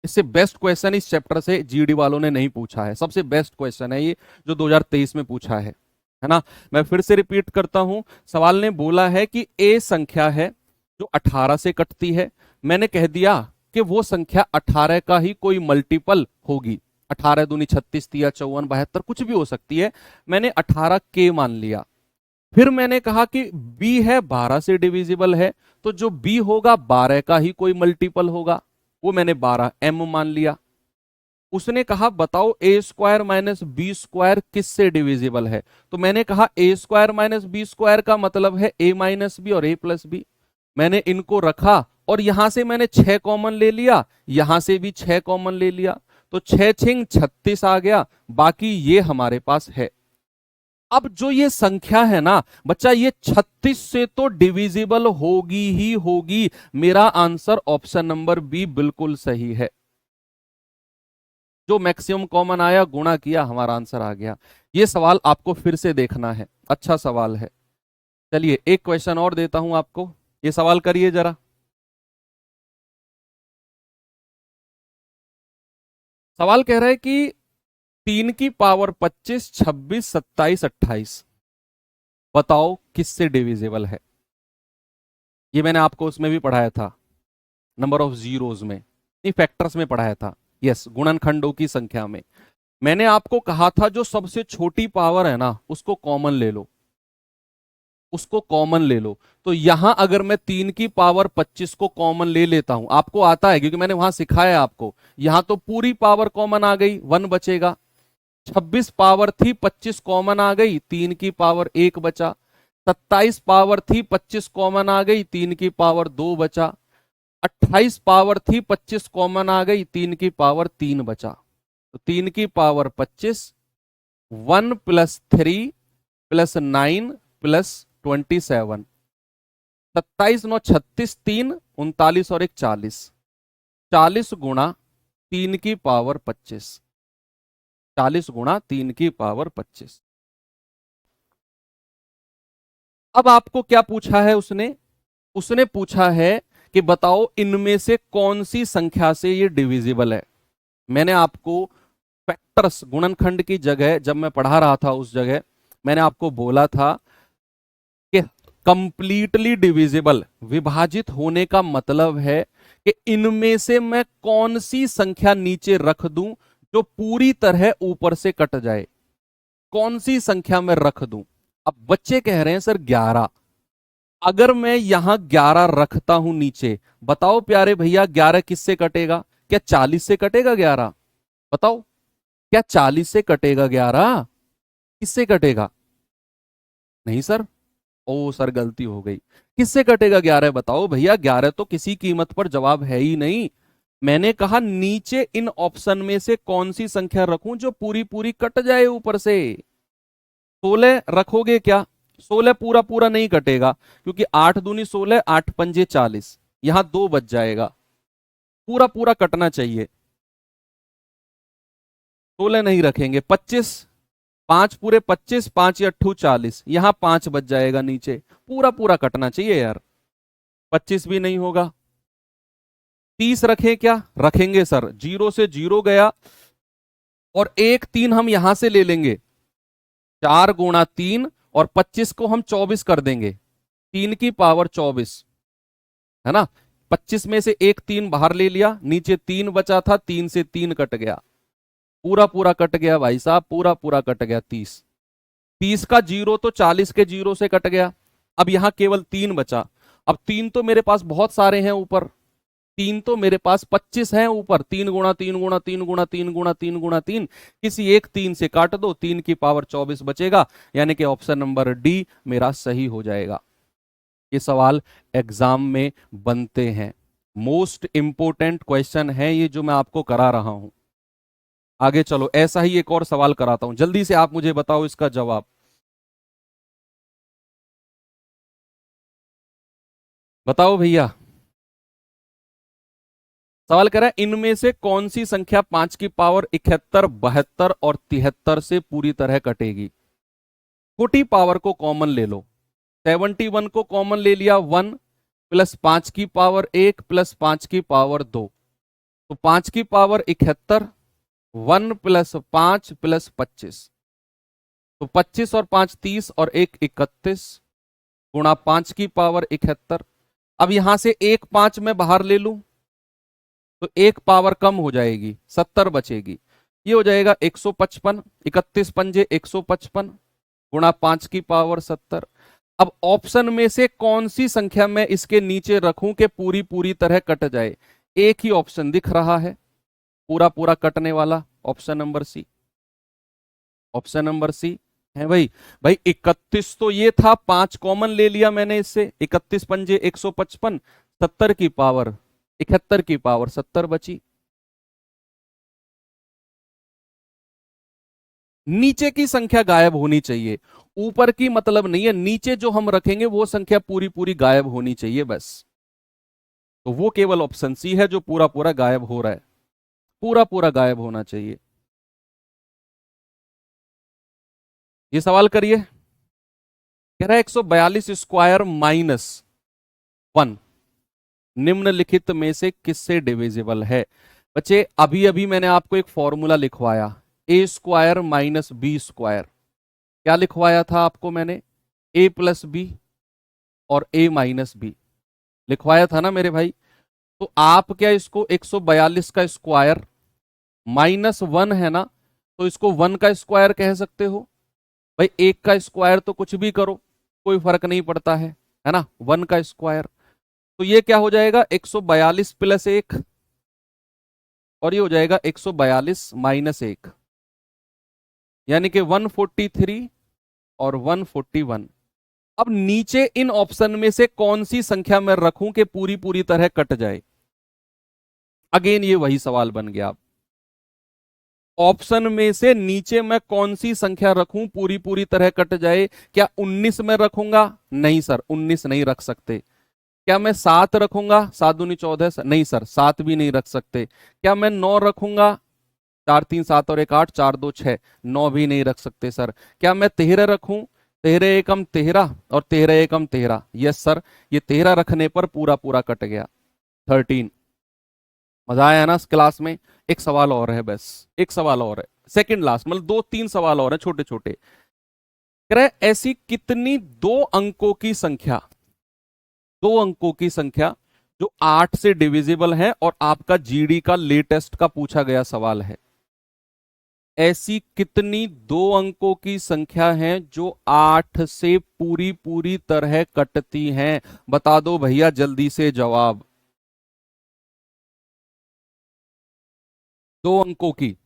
इससे बेस्ट क्वेश्चन इस चैप्टर से जीडी वालों ने नहीं पूछा है, सबसे बेस्ट क्वेश्चन है ये जो 2023 में पूछा है ना। मैं फिर से रिपीट करता हूं, सवाल ने बोला है कि ए संख्या है जो 18 से कटती है। मैंने कह दिया कि वो संख्या 18 का ही कोई मल्टीपल होगी। 18 दूनी 36, 53, 72 कुछ भी हो सकती है। मैंने 18 के मान लिया। फिर मैंने कहा कि b है 12 से डिविजिबल है, तो जो b होगा 12 का ही कोई मल्टीपल होगा, वो मैंने 12 m मान लिया। उसने कहा बताओ ए स्क्वायर माइनस बी स्क्वायर किससे डिविजिबल है, तो मैंने कहा ए स्क्वायर माइनस बी स्क्वायर का मतलब है ए माइनस बी और ए प्लस बी। मैंने इनको रखा और यहां से मैंने 6 कॉमन ले लिया, यहां से भी 6 कॉमन ले लिया, तो 6 छिंग 36 आ गया। बाकी ये हमारे पास है। अब जो ये संख्या है ना बच्चा, ये 36 से तो डिविजिबल होगी ही होगी। मेरा आंसर ऑप्शन नंबर बी बिल्कुल सही है। जो मैक्सिमम कॉमन आया गुणा किया, हमारा आंसर आ गया। ये सवाल आपको फिर से देखना है, अच्छा सवाल है। चलिए एक क्वेश्चन और देता हूं आपको, ये सवाल करिए जरा। सवाल कह रहा है कि 3 की पावर 25, 26, 27, 28 बताओ किससे डिविजिबल है। ये मैंने आपको उसमें भी पढ़ाया था, नंबर ऑफ जीरोज में, फैक्टर्स में पढ़ाया था। यस, गुणनखंडों की संख्या में। मैंने आपको कहा था जो सबसे छोटी पावर है ना उसको कॉमन ले लो, उसको कॉमन ले लो। तो यहां अगर मैं 3 की पावर 25 को कॉमन ले लेता हूं, आपको आता है क्योंकि मैंने वहां सिखाया आपको। यहां तो पूरी पावर कॉमन आ गई, 1 बचेगा। 26 पावर थी, 25 कॉमन आ गई, 3 की पावर 1 बचा। 27 पावर थी, 25 कॉमन आ गई, 3 की पावर 2 बचा। 28 पावर थी, 25 कॉमन आ गई, 3 की पावर 3 बचा। तो 3 की पावर 25, 1 प्लस 3 प्लस 9 प्लस 27, 27 9 36, 3 39 और 1 40, 40 गुणा 3 की पावर 25, 40 गुणा 3 की पावर 25। अब आपको क्या पूछा है उसने, उसने पूछा है कि बताओ इनमें से कौन सी संख्या से ये डिविजिबल है। मैंने आपको फैक्टर्स गुणनखंड की जगह जब मैं पढ़ा रहा था उस जगह मैंने आपको बोला था कि कंप्लीटली डिविजिबल, विभाजित होने का मतलब है कि इनमें से मैं कौन सी संख्या नीचे रख दूं जो पूरी तरह ऊपर से कट जाए, कौन सी संख्या में रख दूं। अब बच्चे कह रहे हैं सर 11, अगर मैं यहां 11 रखता हूं नीचे, बताओ प्यारे भैया 11 किससे कटेगा, क्या 40 से कटेगा 11? बताओ, क्या 40 से कटेगा 11? किससे कटेगा? नहीं सर, ओ सर गलती हो गई। किससे कटेगा 11? बताओ भैया, 11 तो किसी कीमत पर जवाब है ही नहीं। मैंने कहा नीचे इन ऑप्शन में से कौन सी संख्या रखूं जो पूरी पूरी कट जाए ऊपर से। 16 रखोगे क्या? 16 पूरा पूरा नहीं कटेगा क्योंकि 8 दूनी 16, 8 पंजे 40, यहां 2 बच जाएगा, पूरा पूरा कटना चाहिए। 16 नहीं रखेंगे। 25, 5 पूरे 25, 5 अट्ठू 40, यहां 5 बच जाएगा नीचे, पूरा पूरा कटना चाहिए यार। 25 भी नहीं होगा। 30 रखें क्या? रखेंगे सर, 0 से 0 गया और 1 3 हम यहां से ले लेंगे, 4 गुणा 3 और 25 को हम 24 कर देंगे, 3 की पावर 24 है ना। 25 में से 1 3 बाहर ले लिया, नीचे 3 बचा था, 3 से 3 कट गया, पूरा पूरा कट गया भाई साहब, पूरा पूरा कट गया। 30, 30 का 0 तो 40 के 0 से कट गया। अब यहां केवल 3 बचा। अब 3 तो मेरे पास बहुत सारे हैं ऊपर, 3 तो मेरे पास 25 हैं ऊपर, 3 गुणा 3 गुणा 3 गुणा 3 गुणा 3 गुणा 3, किसी एक 3 से काट दो, 3 की पावर 24 बचेगा, यानी कि ऑप्शन नंबर डी मेरा सही हो जाएगा। ये सवाल एग्जाम में बनते हैं, मोस्ट इंपोर्टेंट क्वेश्चन है ये जो मैं आपको करा रहा हूं। आगे चलो, ऐसा ही एक और सवाल कराता हूं, जल्दी से आप मुझे बताओ इसका जवाब। बताओ भैया। सवाल कर रहा है इनमें से कौन सी संख्या 5 की पावर 71, 72 और 73 से पूरी तरह कटेगी। छोटी पावर को कॉमन ले लो, 71 को कॉमन ले लिया, 1 प्लस 5 की पावर 1 प्लस 5 की पावर 2, तो 5 की पावर 71, 1 प्लस 5 प्लस 25, तो 25 और 5 30 और 1 31 गुणा 5 की पावर 71, अब यहां से एक 5 मैं बाहर ले लूं तो एक पावर कम हो जाएगी, 70 बचेगी। ये हो जाएगा 155, 31 पंजे 155 गुणा 5 की पावर 70। अब ऑप्शन में से कौन सी संख्या मैं इसके नीचे रखूं कि पूरी पूरी तरह कट जाए? एक ही ऑप्शन दिख रहा है पूरा पूरा कटने वाला, option number C. Option number C है भाई। भाई 31 तो ये था, 5 कॉमन ले लिया मैंने इससे, 31 पंजे 155, 70 की पावर 71 की पावर 70 बची। नीचे की संख्या गायब होनी चाहिए, ऊपर की मतलब नहीं है, नीचे जो हम रखेंगे वो संख्या पूरी पूरी गायब होनी चाहिए बस। तो वो केवल ऑप्शन सी है जो पूरा पूरा गायब हो रहा है, पूरा पूरा गायब होना चाहिए। ये सवाल करिए। कह रहा है 142 स्क्वायर माइनस 1 निम्नलिखित में से किससे डिविजिबल है? बच्चे अभी अभी मैंने आपको एक फॉर्मूला लिखवाया, ए स्क्वायर माइनस बी स्क्वायर। क्या लिखवाया था आपको मैंने? ए प्लस बी और ए माइनस बी लिखवाया था ना मेरे भाई। तो आप क्या इसको 142 का स्क्वायर माइनस 1 है ना, तो इसको 1 का स्क्वायर कह सकते हो। भाई एक का स्क्वायर तो कुछ भी करो कोई फर्क नहीं पड़ता है ना, 1 का स्क्वायर। तो ये क्या हो जाएगा 142 प्लस 1, और ये हो जाएगा 142 माइनस 1, यानी कि 143 और 141। अब नीचे इन ऑप्शन में से कौन सी संख्या मैं रखूं कि पूरी पूरी तरह कट जाए? अगेन ये वही सवाल बन गया। ऑप्शन में से नीचे मैं कौन सी संख्या रखूं पूरी पूरी तरह कट जाए? क्या 19 में रखूंगा? नहीं सर 19 नहीं रख सकते। क्या मैं 7 रखूंगा? 7 दूनी 14, नहीं सर 7 भी नहीं रख सकते। क्या मैं 9 रखूंगा? 4 3 7 और 1 8, 4 2 6, 9 भी नहीं रख सकते सर। क्या मैं 13 रखूं? 13 एकम 13 और 13 एकम 13, यस सर, ये 13 रखने पर पूरा पूरा कट गया 13। मजा आया ना इस क्लास में? एक सवाल और है बस, एक सवाल और है, सेकंड लास्ट, मतलब 2 3 सवाल और हैं छोटे छोटे। कह रहा है ऐसी कितनी 2 अंकों की संख्या, 2 अंकों की संख्या जो 8 से डिविजिबल है, और आपका जीडी का लेटेस्ट का पूछा गया सवाल है। ऐसी कितनी 2 अंकों की संख्या है जो 8 से पूरी पूरी तरह कटती हैं? बता दो भैया जल्दी से जवाब। 2 अंकों की,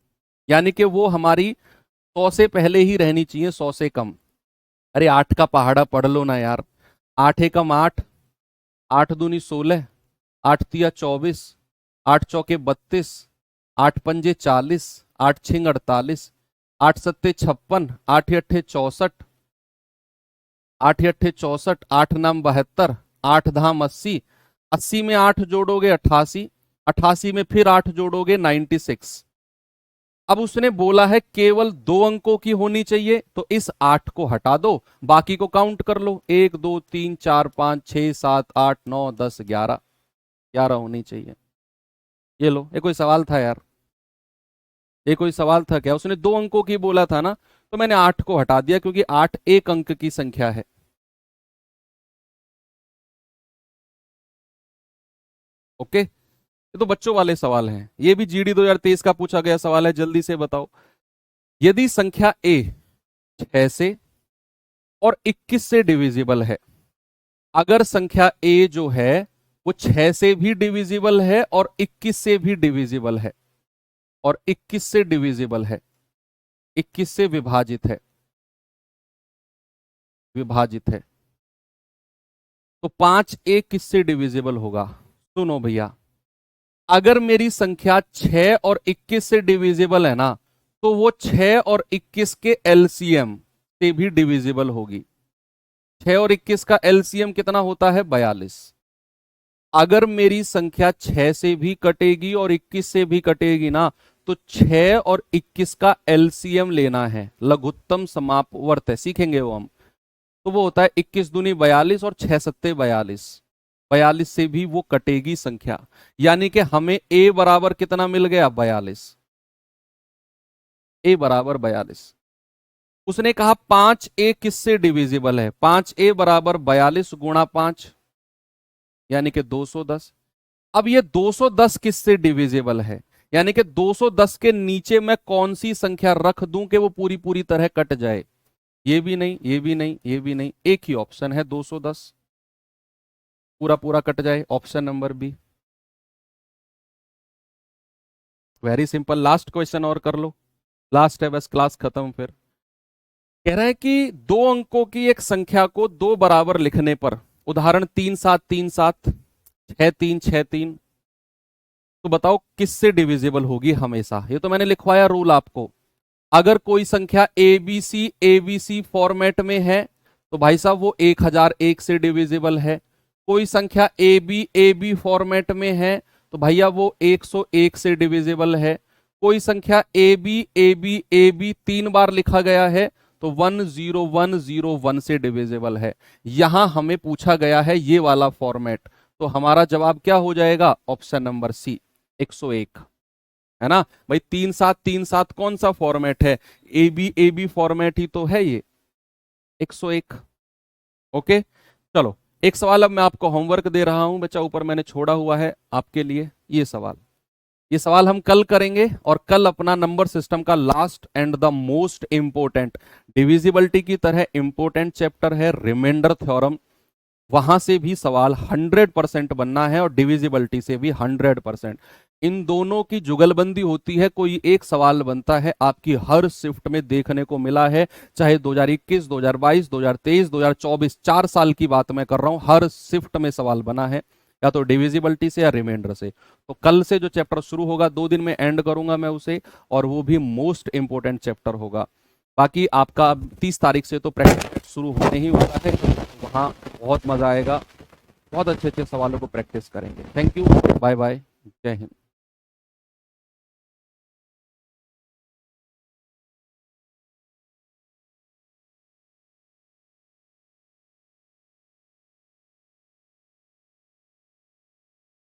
यानी कि वो हमारी 100 से पहले ही रहनी चाहिए, 100 से कम। अरे 8 का पहाड़ा पढ़ लो ना यार। 8 एकम 8, 8 दूनी 16, 8 तिया 24, 8 चौके 32, 8 पंजे 40, 8 छिंग 48, 8 सत्ते 56, 8 अट्ठे 64, 8 अट्ठे 64, 8 नाम 72, 8 धाम 80, 80 में 8 जोड़ोगे 88, 88 में फिर 8 जोड़ोगे 96। अब उसने बोला है केवल 2 अंकों की होनी चाहिए, तो इस 8 को हटा दो, बाकी को काउंट कर लो, 1 2 3 4 5 6 7 8 9 10 11, 11 होनी चाहिए। ये लो, ये कोई सवाल था यार? ये कोई सवाल था क्या? उसने 2 अंकों की बोला था ना, तो मैंने 8 को हटा दिया क्योंकि 8 एक अंक की संख्या है। ओके, ये तो बच्चों वाले सवाल हैं, ये भी जीडी 2023 का पूछा गया सवाल है, जल्दी से बताओ। यदि संख्या ए 6 से और 21 से डिविजिबल है, अगर संख्या ए जो है वो 6 से भी डिविजिबल है और 21 से भी डिविजिबल है, और 21 से डिविजिबल है, 21 से विभाजित है, विभाजित है, तो 5 ए किससे डिविजिबल होगा? सुनो भैया, अगर मेरी संख्या 6 और 21 से डिविजिबल है ना, तो वो 6 और 21 के एलसीएम से भी डिविजिबल होगी। 6 और 21 का एलसीएम कितना होता है? 42। अगर मेरी संख्या 6 से भी कटेगी और 21 से भी कटेगी ना, तो 6 और 21 का एलसीएम लेना है, लघुत्तम समापवर्त है, सीखेंगे वो हम। तो वो होता है 21 दूनी 42 और 6 सत्ते 42, 42 से भी वो कटेगी संख्या, यानी कि हमें ए बराबर कितना मिल गया? 42। ए बराबर 42। उसने कहा 5 ए किससे डिविजिबल है? 5 ए बराबर 42 गुणा 5, यानी कि 210। अब ये 210 किससे डिविजिबल है, यानी कि 210 के नीचे मैं कौन सी संख्या रख दूं कि वो पूरी पूरी तरह कट जाए। ये भी नहीं, ये भी नहीं, ये भी नहीं, एक ही ऑप्शन है 210 पूरा पूरा कट जाए, option number B. Very simple. Last question और कर लो, लास्ट है बस, क्लास खत्म फिर। कह रहा है कि दो अंकों की एक संख्या को दो बराबर लिखने पर, उदाहरण 3737, 6363, तो बताओ किससे डिविजिबल होगी हमेशा। ये तो मैंने लिखवाया रूल आपको। अगर कोई संख्या एबीसी फॉर्मेट में है तो भाई साहब वो 1001 से डिविजिबल है। कोई संख्या ए बी फॉर्मेट में है तो भैया वो 101 से डिविजिबल है। कोई संख्या ए बी तीन बार लिखा गया है तो 10101 से डिविजिबल है। यहां हमें पूछा गया है ये वाला फॉर्मेट, तो हमारा जवाब क्या हो जाएगा, ऑप्शन नंबर सी, 101, है ना भाई। 3737 कौन सा फॉर्मेट है, ए बी फॉर्मेट ही तो है ये, 101। ओके चलो, एक सवाल अब मैं आपको होमवर्क दे रहा हूं बच्चा, ऊपर मैंने छोड़ा हुआ है आपके लिए ये सवाल हम कल करेंगे। और कल अपना नंबर सिस्टम का last and the most important, divisibility की तरह इंपोर्टेंट चैप्टर है रिमाइंडर थ्योरम। वहां से भी सवाल 100% बनना है और डिविजिबिलिटी से भी 100%। इन दोनों की जुगलबंदी होती है, कोई एक सवाल बनता है। आपकी हर शिफ्ट में देखने को मिला है, चाहे 2021, 2022, 2023, 2024, 4 साल की बात मैं कर रहा हूं, हर शिफ्ट में सवाल बना है, या तो डिविजिबिलिटी से या रिमाइंडर से। तो कल से जो चैप्टर शुरू होगा, 2 दिन में एंड करूंगा मैं उसे, और वो भी मोस्ट इंपोर्टेंट चैप्टर होगा। बाकी आपका 30 तारीख से तो प्रैक्टिस शुरू होने ही वाला है, वहाँ बहुत मजा आएगा, बहुत अच्छे अच्छे सवालों को प्रैक्टिस करेंगे। थैंक यू, बाय बाय, जय हिंद।